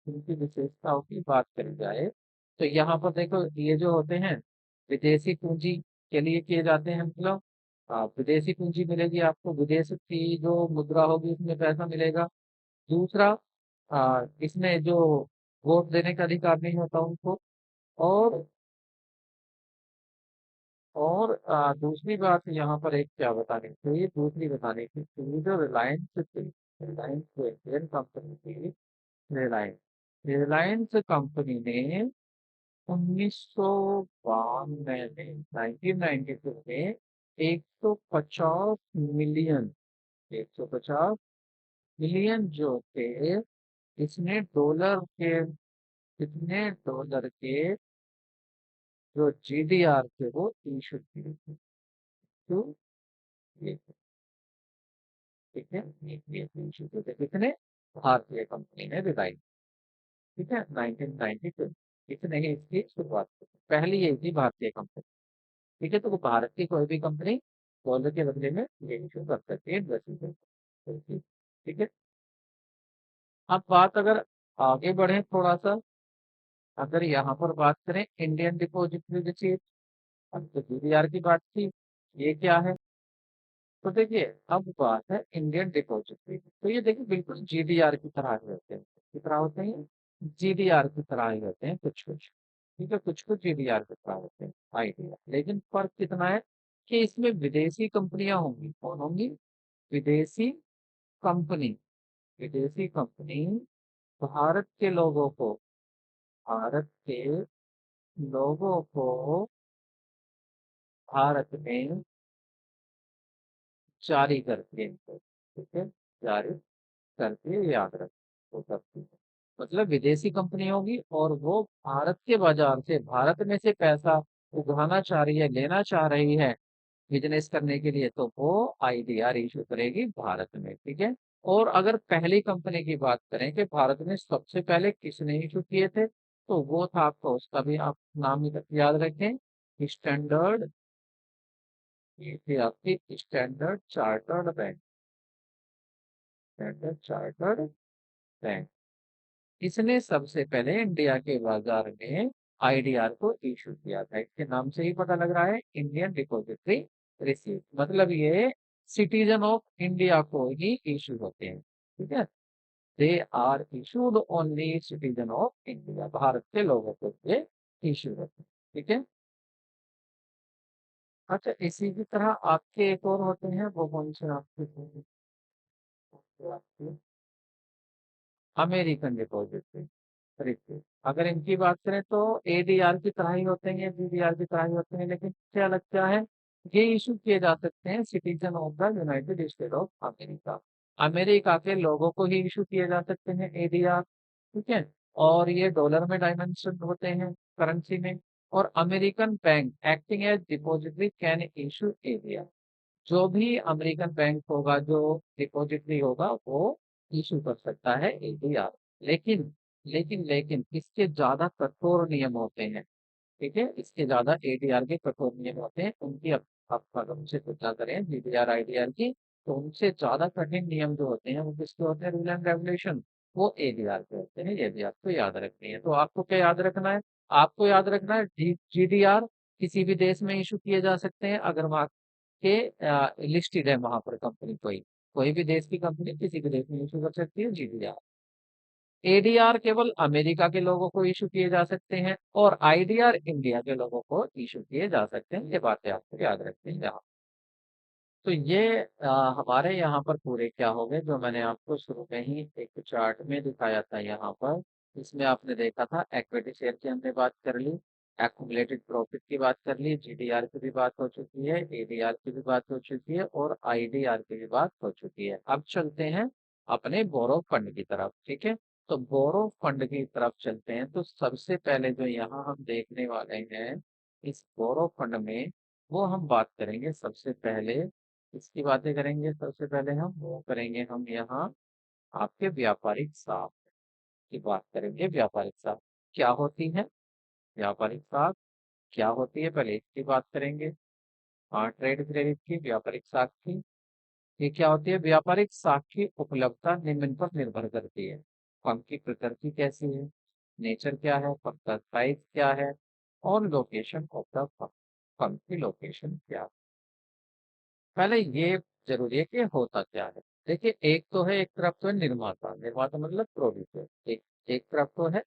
इनकी विशेषताओं की बात करी जाए तो यहाँ पर देखो, ये जो होते हैं विदेशी पूंजी के लिए किए जाते हैं, मतलब विदेशी पूंजी मिलेगी आपको, विदेश की जो मुद्रा होगी उसमें पैसा मिलेगा। दूसरा, इसमें जो वोट देने का अधिकार नहीं होता उनको। और दूसरी बात यहाँ पर एक क्या बतानी चाहिए, दूसरी बताने की थी, जो रिलायंस थी, रिलायंस जो इंडियन कंपनी थी, रिलायंस रिलायंस कंपनी ने 1992 में, 1992 में 150 मिलियन, 150 मिलियन जो थे, इसने डॉलर के, कितने डॉलर के जो जीडीआर थे वो इशू किए थे। तो ये, ठीक है, ये इशू किए थे कितने? भारतीय कंपनी ने, रिलायंस। ठीक है, 1992 इसने ही इसकी शुरुआत की थी। पहली यही थी भारतीय कंपनी। ठीक है, तो वो भारत की कोई भी कंपनी डॉलर के बदले में ये इशू कर सकती है, ठीक है। अब बात अगर आगे बढ़े थोड़ा सा, अगर यहाँ पर बात करें इंडियन डिपोजिटरी रिसीट, अब तो जीडीआर की बात थी, ये क्या है? तो देखिए, अब बात है इंडियन डिपोजिटरी, तो ये देखिए बिल्कुल जीडीआर की तरह ही होते हैं। किस तरह होते हैं? जीडीआर की तरह ही होते हैं कुछ कुछ। ठीक है, कुछ कुछ जीडीआर की तरह होते हैं आइडिया, लेकिन फर्क कितना है कि इसमें विदेशी कंपनियां होंगी। कौन होंगी? विदेशी कंपनी। विदेशी कंपनी भारत के लोगों को, भारत के लोगों को भारत में जारी करती है। ठीक है, जारी करती है, याद रखो करती है। मतलब विदेशी कंपनी होगी और वो भारत के बाजार से, भारत में से पैसा उगाना चाह रही है, लेना चाह रही है बिजनेस करने के लिए, तो वो आईडीआर इशू करेगी भारत में। ठीक है, और अगर पहली कंपनी की बात करें कि भारत में सबसे पहले किसने इशू किए थे, तो वो था आपको, उसका भी आप नाम याद रखें, स्टैंडर्ड, ये थी आपकी standard chartered bank, standard chartered bank. इसने सबसे पहले इंडिया के बाजार में आईडीआर को इशू किया था। इसके नाम से ही पता लग रहा है, इंडियन डिपोजिटरी रिसीट, मतलब ये सिटीजन ऑफ इंडिया को ही इशू होते हैं। ठीक है, they are issued only citizen of India, भारत के लोगों को ये इशू होते हैं। ठीक है, अच्छा, इसी की तरह आपके एक और होते हैं, वो कौन से आपके? American depository receipt. अगर इनकी बात करें तो एडीआर की तरह ही होते हैं, बीडीआर की तरह ही होते हैं, लेकिन क्या अलग क्या है? ये इशू किए जा सकते हैं citizen of the United state of America, America के लोगों को ही इशू किए जा सकते हैं एडीआर। ठीक है, और ये डॉलर में डायमेंशन होते हैं, करेंसी में। और American bank acting as depository can issue ADR, जो भी अमेरिकन बैंक होगा, जो डिपॉजिटरी होगा, वो इशू कर सकता है एडीआर। लेकिन लेकिन इसके ज्यादा कठोर नियम होते हैं। ठीक है, इसके ज्यादा एडीआर के कठोर नियम होते हैं, उनकी आप अगर उनसे तुलना करें जीडीआर आईडीआर की, तो उनसे ज्यादा कठिन नियम जो होते हैं वो किसके होते हैं? रूल एंड रेगुलेशन, वो एडीआर के होते हैं। ये भी आपको याद रखनी है। तो आपको क्या याद रखना है? आपको याद रखना है जीडीआर किसी भी देश में इशू किए जा सकते हैं, अगर वहाँ के लिस्टेड है वहां पर कंपनी, कोई कोई भी देश की कंपनी किसी भी देश में इशू कर सकती है जीडीआर। एडीआर केवल अमेरिका के लोगों को इशू किए जा सकते हैं, और आईडीआर इंडिया के लोगों को इशू किए जा सकते हैं। ये बातें आपको याद रखनी है यहाँ। तो ये हमारे यहाँ पर पूरे क्या हो गए, जो मैंने आपको शुरू में ही एक चार्ट में दिखाया था यहाँ पर, इसमें आपने देखा था इक्विटी शेयर की हमने बात कर ली, एक्यूमुलेटेड प्रॉफिट की बात कर ली, जीडीआर की भी बात हो चुकी है, एडीआर की भी बात हो चुकी है और आईडीआर की भी बात हो चुकी है। अब चलते हैं अपने बोरो फंड की तरफ, ठीक है। तो बोरो फंड की तरफ चलते हैं, तो सबसे पहले जो यहाँ हम देखने वाले हैं इस बोरो फंड में, वो हम बात करेंगे सबसे पहले, इसकी बातें करेंगे सबसे पहले हम वो करेंगे हम यहाँ आपके व्यापारिक साख की बात करेंगे। व्यापारिक साख क्या होती है, व्यापारिक साख क्या होती है पहले इसकी बात करेंगे। ट्रेड क्रेडिट की, व्यापारिक साख की, ये क्या होती है। व्यापारिक साख की उपलब्धता निम्न पर निर्भर करती है। फर्म की प्रकृति कैसी है, नेचर क्या है, फर्म का साइज क्या है और location of the firm, firm की लोकेशन क्या है। पहले ये जरूरी है कि होता क्या है। देखिए एक तो है, एक तरफ तो है निर्माता, निर्माता मतलब प्रोड्यूसर, एक एक तरफ तो है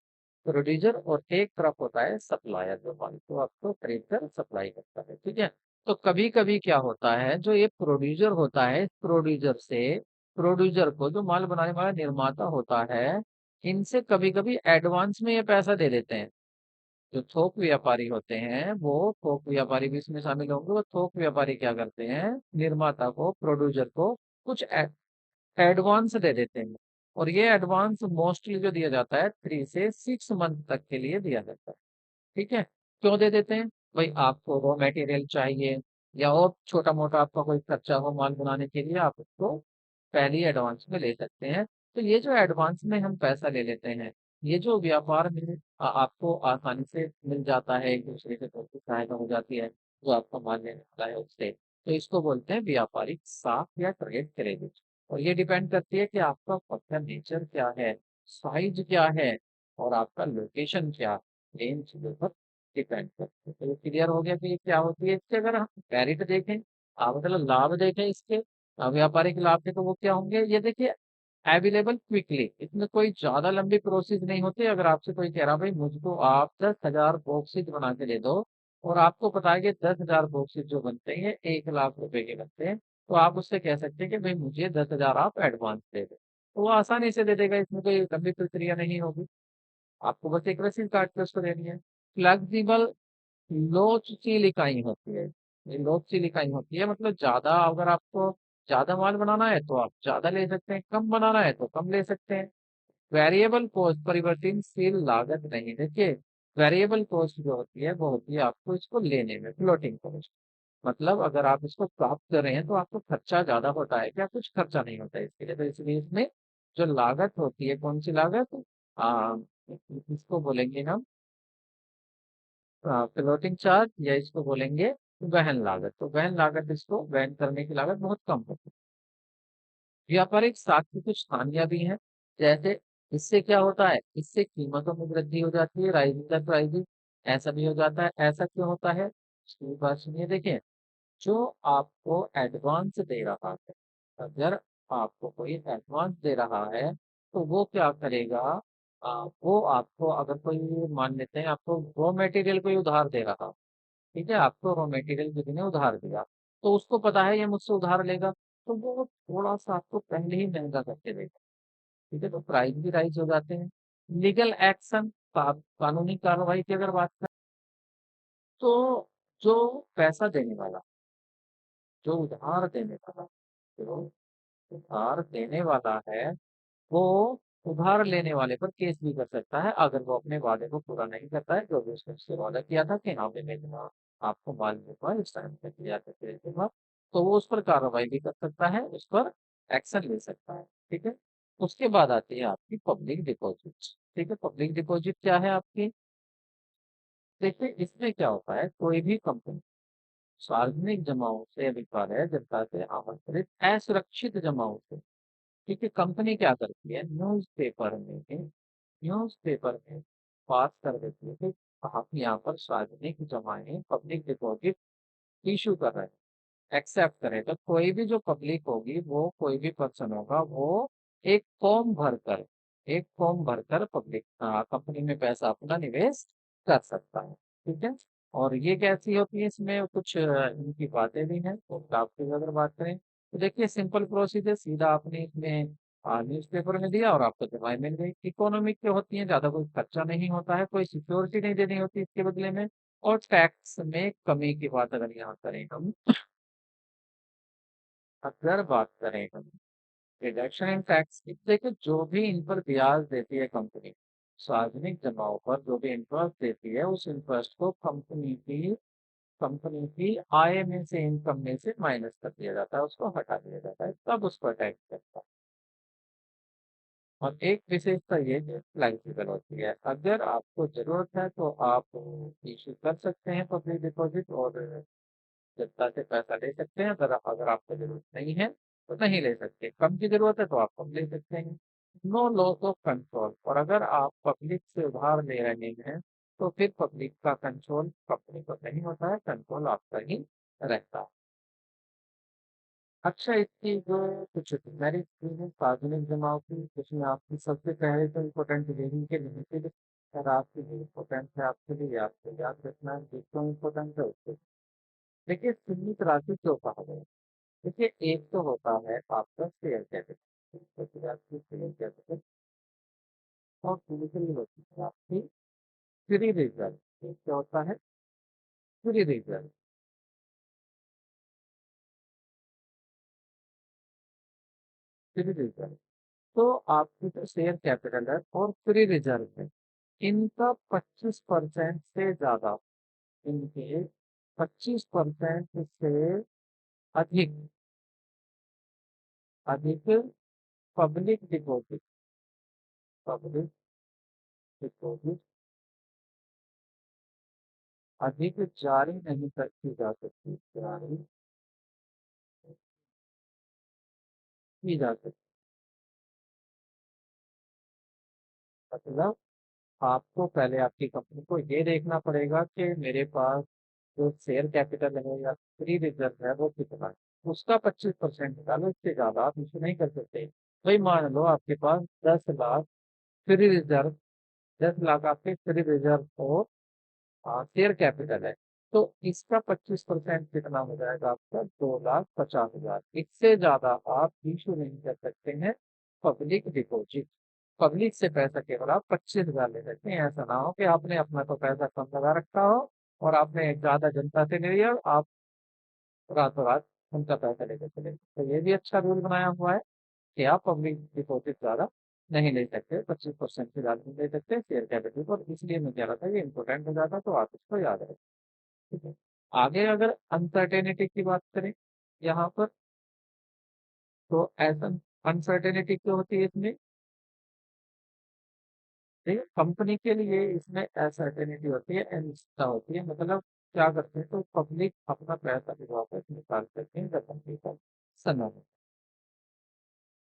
प्रोड्यूसर और एक तरफ होता है सप्लायर, जो माल को आपको खरीद कर सप्लाई करता है, ठीक है। तो कभी कभी क्या होता है, जो ये प्रोड्यूसर होता है, प्रोड्यूसर से प्रोड्यूसर को जो माल बनाने वाला निर्माता होता है, इनसे कभी कभी एडवांस में ये पैसा दे देते हैं। जो थोक व्यापारी होते हैं, वो थोक व्यापारी भी इसमें शामिल होंगे। वो थोक व्यापारी क्या करते हैं, निर्माता को, प्रोड्यूसर को कुछ एडवांस दे देते हैं। और ये एडवांस मोस्टली जो दिया जाता है 3 से 6 मंथ तक के लिए दिया जाता है, ठीक है। क्यों दे देते हैं, भाई आपको रॉ मटेरियल चाहिए या और छोटा मोटा आपका कोई खर्चा हो माल बनाने के लिए, आप उसको पहले एडवांस में ले सकते हैं। तो ये जो एडवांस में हम पैसा ले लेते हैं, ये जो व्यापार में आपको आसानी से मिल जाता है, एक दूसरे से थोड़ी सहायता हो जाती है, जो आपका माल लेने वाला है उससे, तो इसको बोलते हैं व्यापारिक साख या ट्रेड क्रेडिट। और ये डिपेंड करती है कि आपका पक्का नेचर क्या है, साइज क्या है और आपका लोकेशन क्या है, इन चीजों पर डिपेंड करते हैं। तो ये क्लियर हो गया कि ये क्या होती है। इसके अगर हम मेरिट देखें, मतलब लाभ देखें इसके, व्यापारिक लाभ के, तो वो क्या होंगे, ये देखिए अवेलेबल क्विकली, इसमें कोई ज्यादा लंबी प्रोसेस नहीं होती। अगर आपसे कोई कह रहा भाई मुझको आप 10,000 बॉक्सेज बना के दे दो, और आपको पता है कि 10,000 बॉक्सेज जो बनते हैं 1 लाख रुपए के बनते हैं, तो आप उससे कह सकते हैं कि भाई मुझे 10,000 आप एडवांस दे दो, तो वो आसानी से दे देगा, इसमें कोई लंबी प्रक्रिया नहीं होगी। आपको बस एक रसीद काट के उसको देनी है। फ्लेक्सिबल लोचशील इकाई होती है, ये लोचशील इकाई होती है, मतलब ज्यादा, अगर आपको ज्यादा माल बनाना है तो आप ज्यादा ले सकते हैं, कम बनाना है तो कम ले सकते हैं। वेरिएबल कॉस्ट परिवर्तनशील लागत नहीं, देखिए वेरिएबल कॉस्ट जो होती है वो होती है आपको इसको लेने में, फ्लोटिंग कॉस्ट। मतलब अगर आप इसको प्राप्त कर रहे हैं तो आपको खर्चा ज्यादा होता है क्या, कुछ खर्चा नहीं होता है इसके लिए। तो इसलिए इसमें जो लागत होती है, कौन सी लागत, आ, इसको बोलेंगे हम फ्लोटिंग चार्ज, या इसको बोलेंगे वहन लागत। तो वहन लागत, इसको वहन करने की लागत बहुत कम होती है। व्यापारिक साख की कुछ हानियां भी हैं, जैसे इससे क्या होता है, इससे कीमतों में वृद्धि हो जाती है, राइजिंग द प्राइसेस, ऐसा भी हो जाता है। ऐसा क्यों होता है, इसकी बात सुनिए। देखिए जो आपको एडवांस दे रहा है, अगर आपको कोई एडवांस दे रहा है, तो वो क्या करेगा, वो आपको, अगर कोई, मान लेते हैं आपको रॉ मटेरियल कोई उधार दे रहा, ठीक है, आपको रॉ मटेरियल किसी ने उधार दिया, तो उसको पता है ये मुझसे उधार लेगा, तो वो थोड़ा सा आपको पहले ही महंगा करके देगा, ठीक है। तो प्राइस भी राइज हो जाते हैं। लीगल एक्शन, कानूनी कार्रवाई की अगर बात करें, तो जो पैसा देने वाला, जो उधार देने वाला, जो उधार देने वाला है, वो उधार लेने वाले पर केस भी कर सकता है, अगर वो अपने वादे को पूरा नहीं करता है, जो भी उसने उससे वादा किया था कि हाँ भाई मैं इतना आपको माल दूंगा इस टाइम तक या फिर दूंगा, तो वो उस पर कार्रवाई भी कर सकता है, उस पर एक्शन ले सकता है, ठीक है। उसके बाद आती है आपकी पब्लिक डिपॉजिट, ठीक है। पब्लिक डिपॉजिट क्या है आपकी, देखिए इसमें क्या होता है, कोई भी कंपनी सार्वजनिक जमाओं से, अभिप्राय जनता से आमंत्रित असुरक्षित जमाओं से, ठीक है, कंपनी क्या करती है, न्यूज़पेपर में पास कर देती है कि आप यहाँ पर सार्वजनिक जमाएं, पब्लिक डिपॉजिट इशू कर रहे हैं, एक्सेप्ट करें। तो कोई भी जो पब्लिक होगी, वो कोई भी पर्सन होगा, वो एक फॉर्म भरकर पब्लिक कंपनी में पैसा अपना निवेश कर सकता है, ठीक है। और ये कैसी होती है, इसमें कुछ इनकी बातें भी हैं, तो आपकी अगर बात करें तो देखिए सिंपल प्रोसीजर, सीधा आपने इसमें न्यूज़पेपर में दिया और आपको दवाई मिल गई। इकोनॉमिक क्या होती है, ज़्यादा कोई खर्चा नहीं होता है, कोई सिक्योरिटी नहीं देनी होती इसके बदले में। और टैक्स में कमी की बात अगर यहाँ करें हम, अगर बात करें हम रिडक्शन इन टैक्स की, देखिए जो भी इन पर ब्याज देती है कंपनी, सार्वजनिक जमाओं पर जो भी इंटरेस्ट देती है, उस इंटरेस्ट को कंपनी की आय में से, इनकम में से माइनस कर दिया जाता है, उसको हटा दिया जाता है, तब उस पर टैक्स लगता है। और एक विशेषता ये जो फ्लेक्सिबल होती है, अगर आपको जरूरत है तो आप इश्यू कर सकते हैं पब्लिक डिपॉजिट और जनता से पैसा ले सकते हैं। अगर अगर आपको जरूरत नहीं है तो नहीं ले सकते, कम की जरूरत है तो आप कम ले सकते हैं। नो लॉस ऑफ कंट्रोल, और अगर आप पब्लिक से उधार ले रहे हैं तो फिर पब्लिक का कंट्रोल कंपनी को नहीं होता है, कंट्रोल आपका ही रहता है। अच्छा, इसकी जो कुछ मेरिट थी सार्वजनिक जमाओं की, उसमें आपकी सबसे पहले तो इम्पोर्टेंट लिविंग के लिमिटेड, अगर आपके लिए इम्पोर्टेंट है, आपके लिए आपको याद रखना है, जिसको इम्पोर्टेंट है उसको। देखिए सीमित राशि क्यों कहा गया? देखिए एक तो होता है आपका शेयर कैपिटल, तो फिर आपकी शेयर कैपिटल, और दूसरी होती है आपकी फ्री रिजर्व। एक क्या होता है? Free reserve. फ्री रिजर्व, तो आपकी जो शेयर कैपिटल है और फ्री रिजर्व है, इनका 25% से ज्यादा, इनके 25% से अधिक, अधिक पब्लिक डिपॉजिट, पब्लिक डिपॉजिट अधिक जारी नहीं की जा सकती, जारी की जा सकती। मतलब आपको पहले आपकी कंपनी को ये देखना पड़ेगा कि मेरे पास जो शेयर कैपिटल है या फ्री रिजर्व है वो कितना है, उसका 25% निकालो, इससे ज्यादा आप इसे नहीं कर सकते। भाई मान लो आपके पास 10 लाख फ्री रिजर्व, 10 लाख आपके फ्री रिजर्व हो, शेयर कैपिटल है, तो इसका 25% कितना हो जाएगा आपका? 2,50,000। इससे ज्यादा आप इशू नहीं कर सकते हैं पब्लिक डिपॉजिट। पब्लिक से पैसा केवल आप 25,000 ले सकते हैं। ऐसा ना हो कि आपने अपना तो पैसा कम लगा रखा हो और आपने ज्यादा जनता से ले लिया, आप रातों रात उनका पैसा लेकर चले गए। तो ये भी अच्छा रूल बनाया हुआ है कि आप पब्लिक डिपॉजिट ज्यादा नहीं ले सकते, 25% से ज्यादा नहीं ले सकते शेयर कैपिटल पर। इसलिए मैं कह रहा था ये इंपॉर्टेंट हो जाता, तो आप इसको याद रखें। ठीक है। आगे अगर अनसर्टेनिटी की बात करें यहाँ पर, तो ऐसा अनसर्टेनिटी क्यों होती है इसमें? ठीक है, कंपनी के लिए इसमें अनसर्टेनिटी होती है, अनिश्चितता होती है। मतलब क्या करते हैं, तो पब्लिक अपना पैसा भी वापस निकाल सकते हैं जब कंपनी का समय हो।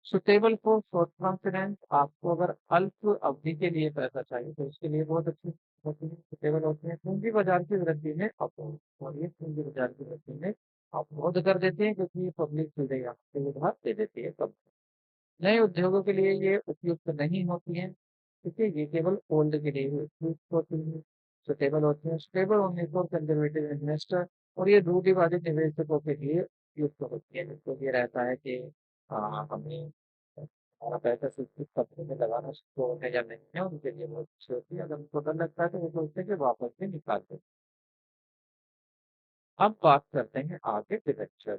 Suitable for short term finance, आपको अगर अल्प अवधि के लिए पैसा चाहिए तो उसके लिए बहुत अच्छी होती है, सुटेबल होती है। पूंजी बाजार की वृद्धि में अवरोध, और ये पूंजी बाजार की वृद्धि में अवरोध कर देते हैं, क्योंकि ये पब्लिक खुले यहाँ पे उधार दे देती है कब। नए उद्योगों के लिए ये उपयुक्त नहीं होती है, क्योंकि ये केवल ओल्ड के लिए उपयुक्त होती है। सुटेबल होती है, स्टेबल होने फॉर कंजर्वेटिव इन्वेस्टर, और ये रूढ़िवादी निवेशकों के लिए उपयुक्त होती है, जिसको ये रहता है कि हमें हमारा पैसा सिर्फ कंपनी में लगाना शुरू है या नहीं है, उनके लिए बहुत अच्छी होती है। अगर उनको डर लगता है तो वो सोचते हैं कि वापस भी निकाल दें। अब बात करते हैं आगे डिबेंचर।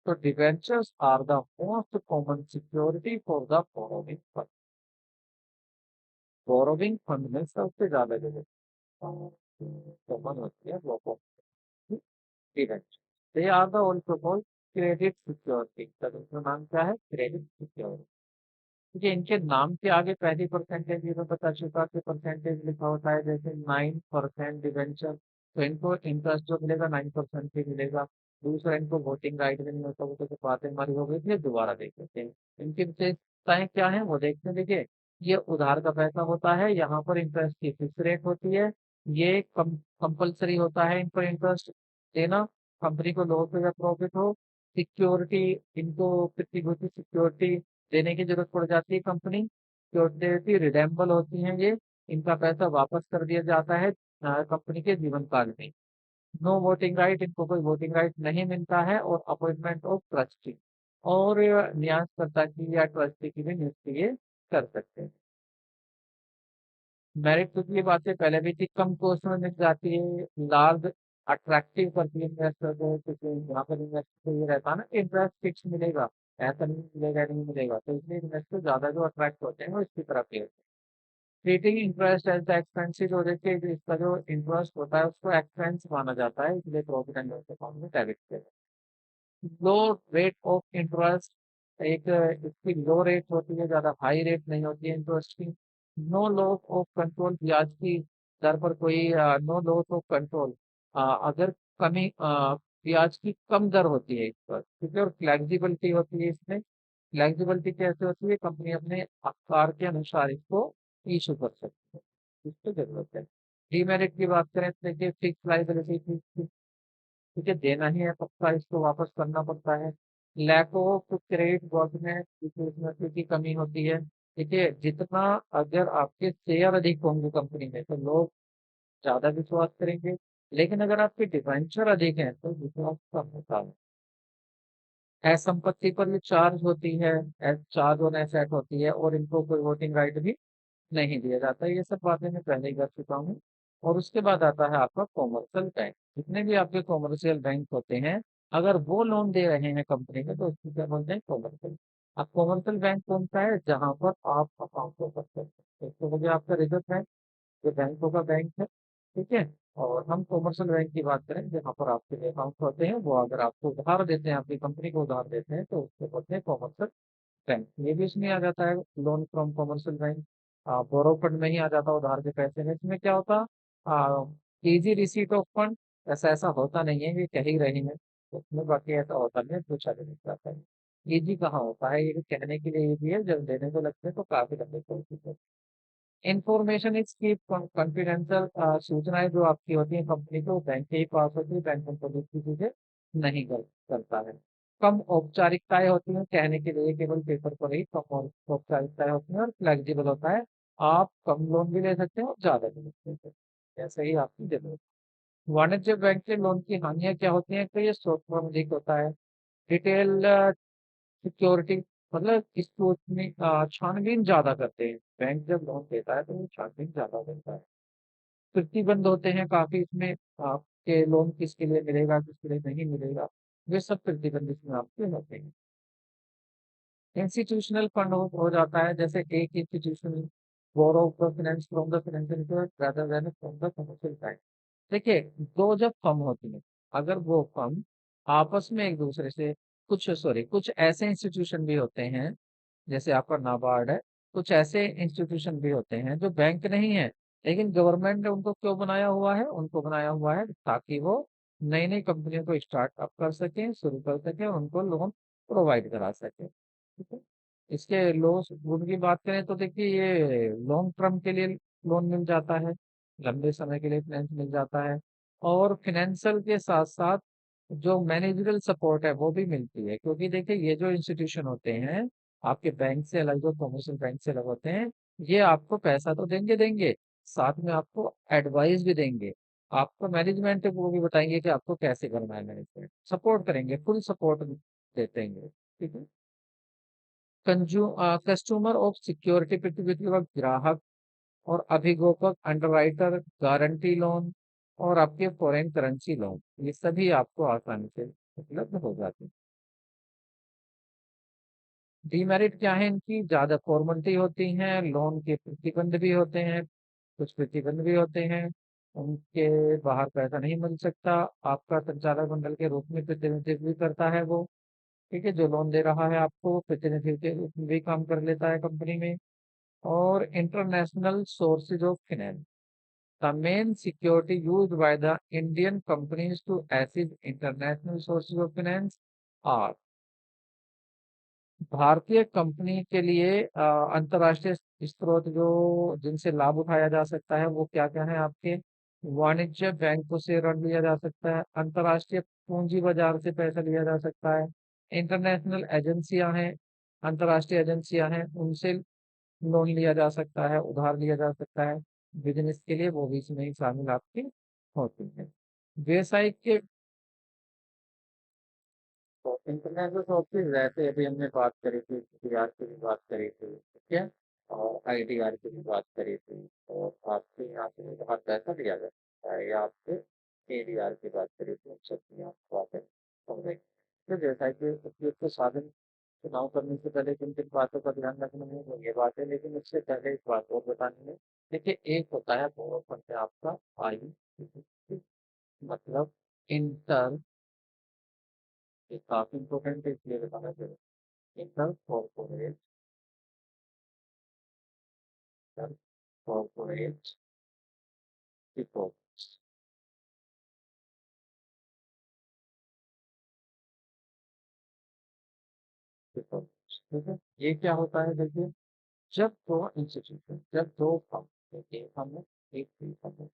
तो debentures are the most common security for the borrowing fund. Borrowing fund में सबसे ज्यादा जो कॉमन होती है वो debenture. They are the also called credit security. का दूसरा नाम क्या है? Credit security. क्योंकि इनके नाम के आगे पहली परसेंटेज ये तो पता चुका कि परसेंटेज लिखा होता है, जैसे 9% डिवेंचर, तो इनको इंटरेस्ट जो मिलेगा 9% ही मिलेगा। दूसरा, इनको वोटिंग राइट भी नहीं होता, वो तो बातें हमारी हो गई थी, दोबारा देख लेते हैं इनकी विशेषताएं क्या है वो देखते हैं। देखिए ये उधार का पैसा होता है, यहाँ पर इंटरेस्ट की फिक्स रेट होती है, ये कंपल्सरी होता है इन पर इंटरेस्ट देना, कंपनी को लॉस हो या प्रॉफिट हो। सिक्योरिटी, इनको प्रतिभूति सिक्योरिटी देने की जरूरत पड़ जाती है, कंपनी सिक्योरिटी रिडेम्बल होती हैं ये, इनका पैसा वापस कर दिया जाता है कंपनी के जीवन काल में। नो वोटिंग राइट, इनको कोई वोटिंग राइट नहीं मिलता है। और अपॉइंटमेंट ऑफ ट्रस्टी, और न्यासकर्ता की या ट्रस्टी की भी नियुक्ति ये कर सकते हैं। मेरिट तो ये बातें पहले भी थी, कम कॉस्ट में मिल जाती है, लार्ज अट्रैक्टिव करती है इन्वेस्टर को, क्योंकि यहाँ पर इन्वेस्टर को ये रहता है ना कि इंटरेस्ट फिक्स मिलेगा, ऐसा नहीं मिलेगा नहीं मिलेगा, तो इसलिए इन्वेस्टर ज्यादा जो अट्रैक्ट होते हैं वो इसकी तरफ ही होते हैं। Treating interest as the expensive, जो देखिए जो इसका जो इंटरेस्ट होता है उसको एक्सपेंस माना जाता है, इसलिए प्रॉफिट एंड लॉस अकाउंट में डेबिट किया जाता है। लो रेट ऑफ इंटरेस्ट, एक इसकी लो रेट होती है, ज्यादा हाई रेट नहीं होती है इंटरेस्ट की। नो लॉस ऑफ कंट्रोल, ब्याज की दर पर कोई नो लॉस ऑफ कंट्रोल, अगर कमी ब्याज की कम दर होती है इस पर, ठीक है। और फ्लेक्सिबिलिटी होती है इसमें। फ्लेक्सिबिलिटी कैसे होती है, कंपनी अपने आकार के अनुसार इसको इशू कर सकती है, इसकी जरूरत है। डीमेरिट की बात करें तो देखिए फिक्स लाइबिलिटी, ठीक है, देना ही है पक्का, इसको वापस करना पड़ता है। लैक ऑफ क्रेडिट वर्तमेंट, की कमी होती है। देखिए जितना, अगर आपके शेयर अधिक होंगे कंपनी में तो लोग ज्यादा विश्वास करेंगे, लेकिन अगर आपके डिबेंचर अधिक हैं तो विश्वास कम होता है। संपत्ति पर भी चार्ज होती है, चार्ज ऑन एसेट होती है, और इनको कोई वोटिंग राइट भी नहीं दिया जाता। ये सब बातें मैं पहले ही कर चुका हूँ। और उसके बाद आता है आपका कॉमर्शियल बैंक। जितने भी आपके कॉमर्शियल बैंक होते हैं, अगर वो लोन दे रहे हैं कंपनी को तो उसको क्या बोलते हैं, कॉमर्शियल। अब कॉमर्शियल बैंक कौन सा है, जहां पर आप अकाउंट ओपन कर सकते हैं, तो हो गया आपका रिजर्व बैंक, जो बैंकों का बैंक है, ठीक है। और हम कॉमर्शियल बैंक की बात करें जहाँ पर आपके लिए अकाउंट होते हैं, वो अगर आपको उधार देते हैं, आपकी कंपनी को उधार देते हैं, तो उसको बोलते हैं कॉमर्शियल बैंक। ये भी इसमें आ जाता है, loan from commercial bank. Borrow fund में ही आ जाता है, उधार के पैसे में। इसमें क्या होता, इजी रिसीट ऑफ फंड, ऐसा ऐसा होता नहीं है, ये कह ही रही है, उसमें बाकी ऐसा होता नहीं है, पूछा भी नहीं जाता है। इजी कहाँ होता है, ये कहने के लिए इजी है, जब देने को लगते हैं तो काफी लंबे प्रोसेस है। इंफॉर्मेशन इज कीप कॉन्फिडेंशियल, सूचनाएं जो आपकी होती हैं कंपनी को बैंक के ही पास होती है, बैंक उनको दूसरी चीजें नहीं करता है। कम औपचारिकताएं होती हैं, कहने के लिए केवल पेपर पर ही कम औपचारिकताएं होती हैं, और फ्लेक्सिबल होता है, आप कम लोन भी ले सकते हैं और ज्यादा भी ले सकते हैं, जैसे ही आपकी जरूरत। वाणिज्य बैंक के लोन की हानियां क्या होती हैं, तो ये शॉर्ट टर्म अधिक होता है। डिटेल सिक्योरिटी, मतलब इसको उसमें छानबीन ज्यादा करते हैं, बैंक जब लोन देता है तो वो छानबीन ज्यादा करता है। प्रतिबंध होते हैं काफी इसमें, आपके लोन किसके लिए मिलेगा किसके लिए नहीं मिलेगा, वे सब प्रतिबंध इसमें आपके होते हैं। इंस्टीट्यूशनल फंड हो जाता है, जैसे एक institution borrow finance from the financial rather than from the commercial bank. देखिए, दो जब फर्म होती है, अगर वो फर्म आपस में एक दूसरे से, कुछ ऐसे इंस्टीट्यूशन भी होते हैं, जैसे आपका नाबार्ड है, कुछ ऐसे इंस्टीट्यूशन भी होते हैं जो बैंक नहीं है, लेकिन गवर्नमेंट ने उनको क्यों बनाया हुआ है, उनको बनाया हुआ है ताकि वो नई नई कंपनियों को स्टार्टअप कर सकें, शुरू कर सकें, उनको लोन प्रोवाइड करा सकें, ठीक है। इसके लोन की बात करें तो देखिए, ये लॉन्ग टर्म के लिए लोन मिल जाता है, लंबे समय के लिए फाइनेंस मिल जाता है, और फाइनेंशियल के साथ साथ जो मैनेजरल सपोर्ट है वो भी मिलती है, क्योंकि देखिए ये जो इंस्टीट्यूशन होते हैं आपके बैंक से अलग, जो कमर्शियल बैंक से अलग होते हैं, ये आपको पैसा तो देंगे देंगे, साथ में आपको एडवाइस भी देंगे, आपको मैनेजमेंट वो भी बताएंगे कि आपको कैसे करना है, मैनेजमेंट सपोर्ट करेंगे, फुल सपोर्ट देते हैं, ठीक है। कस्टमर ऑफ सिक्योरिटी प्रतिनिधि व ग्राहक और अभिभावक, अंडरराइटर, गारंटी लोन, और आपके फॉरेन करेंसी लोन, ये सभी आपको आसानी से उपलब्ध हो जाते हैं। डीमेरिट क्या है, इनकी ज्यादा फॉर्मेलिटी होती हैं, लोन के प्रतिबंध भी होते हैं, कुछ प्रतिबंध भी होते हैं, उनके बाहर पैसा नहीं मिल सकता, आपका संचालक मंडल के रूप में प्रतिनिधित्व भी करता है वो, ठीक है, जो लोन दे रहा है आपको वो प्रतिनिधि के रूप में भी काम कर लेता है कंपनी में। और international sources of finance, the main security used by the Indian companies to assist international sources of finance are, भारतीय कंपनी के लिए अंतर्राष्ट्रीय स्रोत जो जिनसे लाभ उठाया जा सकता है वो क्या क्या है आपके, वाणिज्य बैंकों से ऋण लिया जा सकता है, अंतर्राष्ट्रीय पूंजी बाजार से पैसा लिया जा सकता है, इंटरनेशनल एजेंसियां हैं, अंतर्राष्ट्रीय एजेंसियां हैं, उनसे लोन लिया जा सकता है, उधार लिया जा सकता है, बिजनेस के लिए वो भी इसमें ही शामिल आपकी होती है। व्यवसायिक के तो इंटरनेशनल सोर्सेज वैसे अभी हमने बात करी थी, सीआर की भी बात करी थी, ठीक है, और आईटीआर की भी बात करी थी, और आपके यहाँ से बहुत पैसा दिया जाता है, या आपसे एडीआर की बात करी थी, उन सब की आप बातें समझ गए। तो जैसा कि उपयुक्त साधन चुनाव करने से पहले किन किन बातों का ध्यान रखना है वो ये बात है, लेकिन उससे पहले एक बात और बतानी है। देखिए, एक होता है वो फंड आपका आई, मतलब इंटर, ये काफी इंपॉर्टेंट है इसलिए बताना जरूरी। Inter corporate, inter corporate deposit, deposit, ठीक है। ये क्या होता है देखिए, जब दो इंस्टीट्यूशन, जब दो फर्म, एक फर्म है, एक भी फर्म है,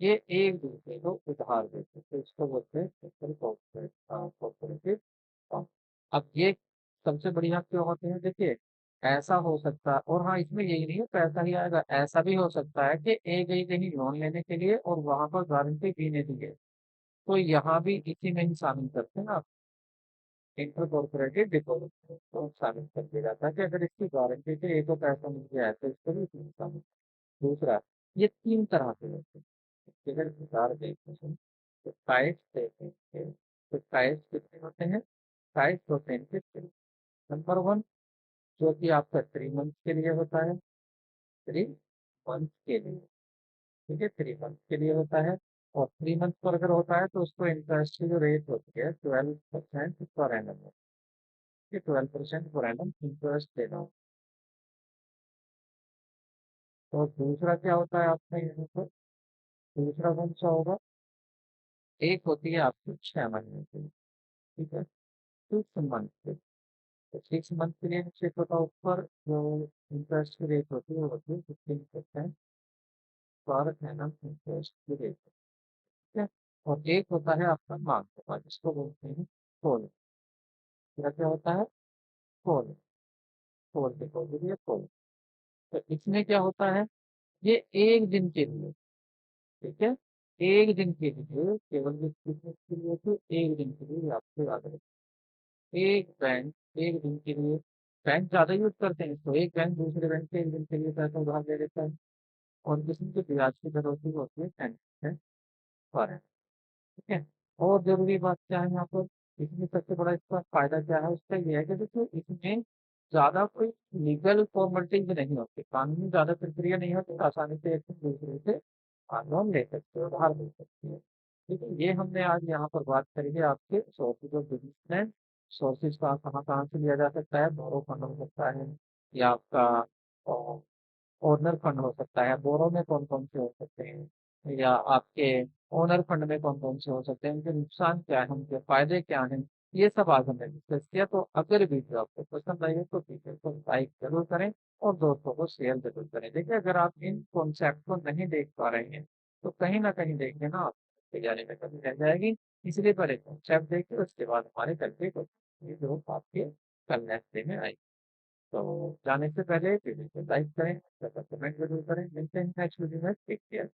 ये एक दूसरे को उधार देते हैं, तो इसको बोलते हैं इंटर कॉर्पोरेट कॉर्पोरेटिव फर्म। अब ये सबसे बढ़िया क्यों होते हैं देखिए, ऐसा हो सकता है, और हाँ इसमें यही नहीं है पैसा ही आएगा, ऐसा भी हो सकता है कि एक गई कहीं लोन लेने के लिए और वहां पर गारंटी भी नहीं दी है, तो यहाँ भी इसी में ही शामिल करते हैं ना, इंटर कॉर्पोरेटेड डिपॉजिट को शामिल कर दिया जाता है कि अगर इसकी गारंटी से एक को पैसा मिल गया है तो इसको भी इसमें शामिल। दूसरा, ये तीन तरह के होते हैं, अगर विचार देखते हैं तो टाइप्स देखें तो टाइप्स कितने होते हैं, टाइप्स होते हैं कितने। नंबर वन, जो कि आपका 3 मंथ के लिए होता है, 3 मंथ के लिए, ठीक है, 3 मंथ के लिए होता है। और 3 मंथ पर अगर होता है तो उसको इंटरेस्ट की जो रेट होती है 12% पर एनम, कि 12% पर एनम इंटरेस्ट देना होता है। और दूसरा क्या होता है आपका यहाँ पर, दूसरा कौन सा होगा, एक होती है आपकी 6 महीने की, ठीक है, 6 मंथ की। तो 6 मंथ के लिए निश्चित होता है, ऊपर जो इंटरेस्ट की रेट होती है वो होती है 15% पर एनम इंटरेस्ट की रेट, ठीक है। और एक होता है आपका मांग होगा, जिसको बोलते हैं कॉल। क्या क्या होता है, कॉल, कॉल डिपॉजिट या कॉल। तो इसमें क्या होता है, ये एक दिन के लिए, ठीक है, एक दिन के लिए, केवल जिस बिजनेस के लिए तो एक दिन के लिए आपको याद रखें। एक बैंक एक दिन के लिए, बैंक ज्यादा यूज करते हैं तो एक बैंक दूसरे बैंक से एक दिन के लिए पैसा उधार दे देता है, और इसमें जो ब्याज की दर होती है वो होती है 10% पर है, ठीक है। और जरूरी बात क्या है यहाँ पर, इसमें सबसे बड़ा इसका फायदा क्या है, उसका ये है कि देखिए इसमें ज्यादा कोई लीगल फॉर्मेलिटीज नहीं होती, कानूनी ज्यादा प्रक्रिया नहीं होती, आसानी से एक दूसरे से लोन ले सकते हो, उधार ले सकते हो। लेकिन ये हमने आज यहाँ पर बात करी है आपके सोर्सेज ऑफ बिजनेस में, सोर्सेज का कहाँ कहाँ से लिया जा सकता है, बोरो फंड हो सकता है, या आपका ओनर फंड हो सकता है, बोरो में कौन कौन से हो सकते हैं, या आपके ओनर फंड में कौन कौन से हो सकते हैं, उनके नुकसान क्या है, उनके फायदे क्या हैं, ये सब आज हमने डिस्कस किया। तो अगर वीडियो आपको पसंद आई है तो वीडियो को लाइक जरूर करें और दोस्तों को शेयर जरूर करें। देखिए, अगर आप इन कॉन्सेप्ट को नहीं देख पा रहे हैं तो कहीं ना कहीं देखिए ना, आप तैयारी में कमी रह जाएगी। इसलिए पहले कॉन्सेप्ट देखिए, उसके बाद हमारे कल के क्वेश्चन जो आपके कल नेक्स्ट डे में आएगी। तो जाने से पहले वीडियो को लाइक करें, कमेंट जरूर करें। मिलते हैं नेक्स्ट वीडियो में, टेक केयर।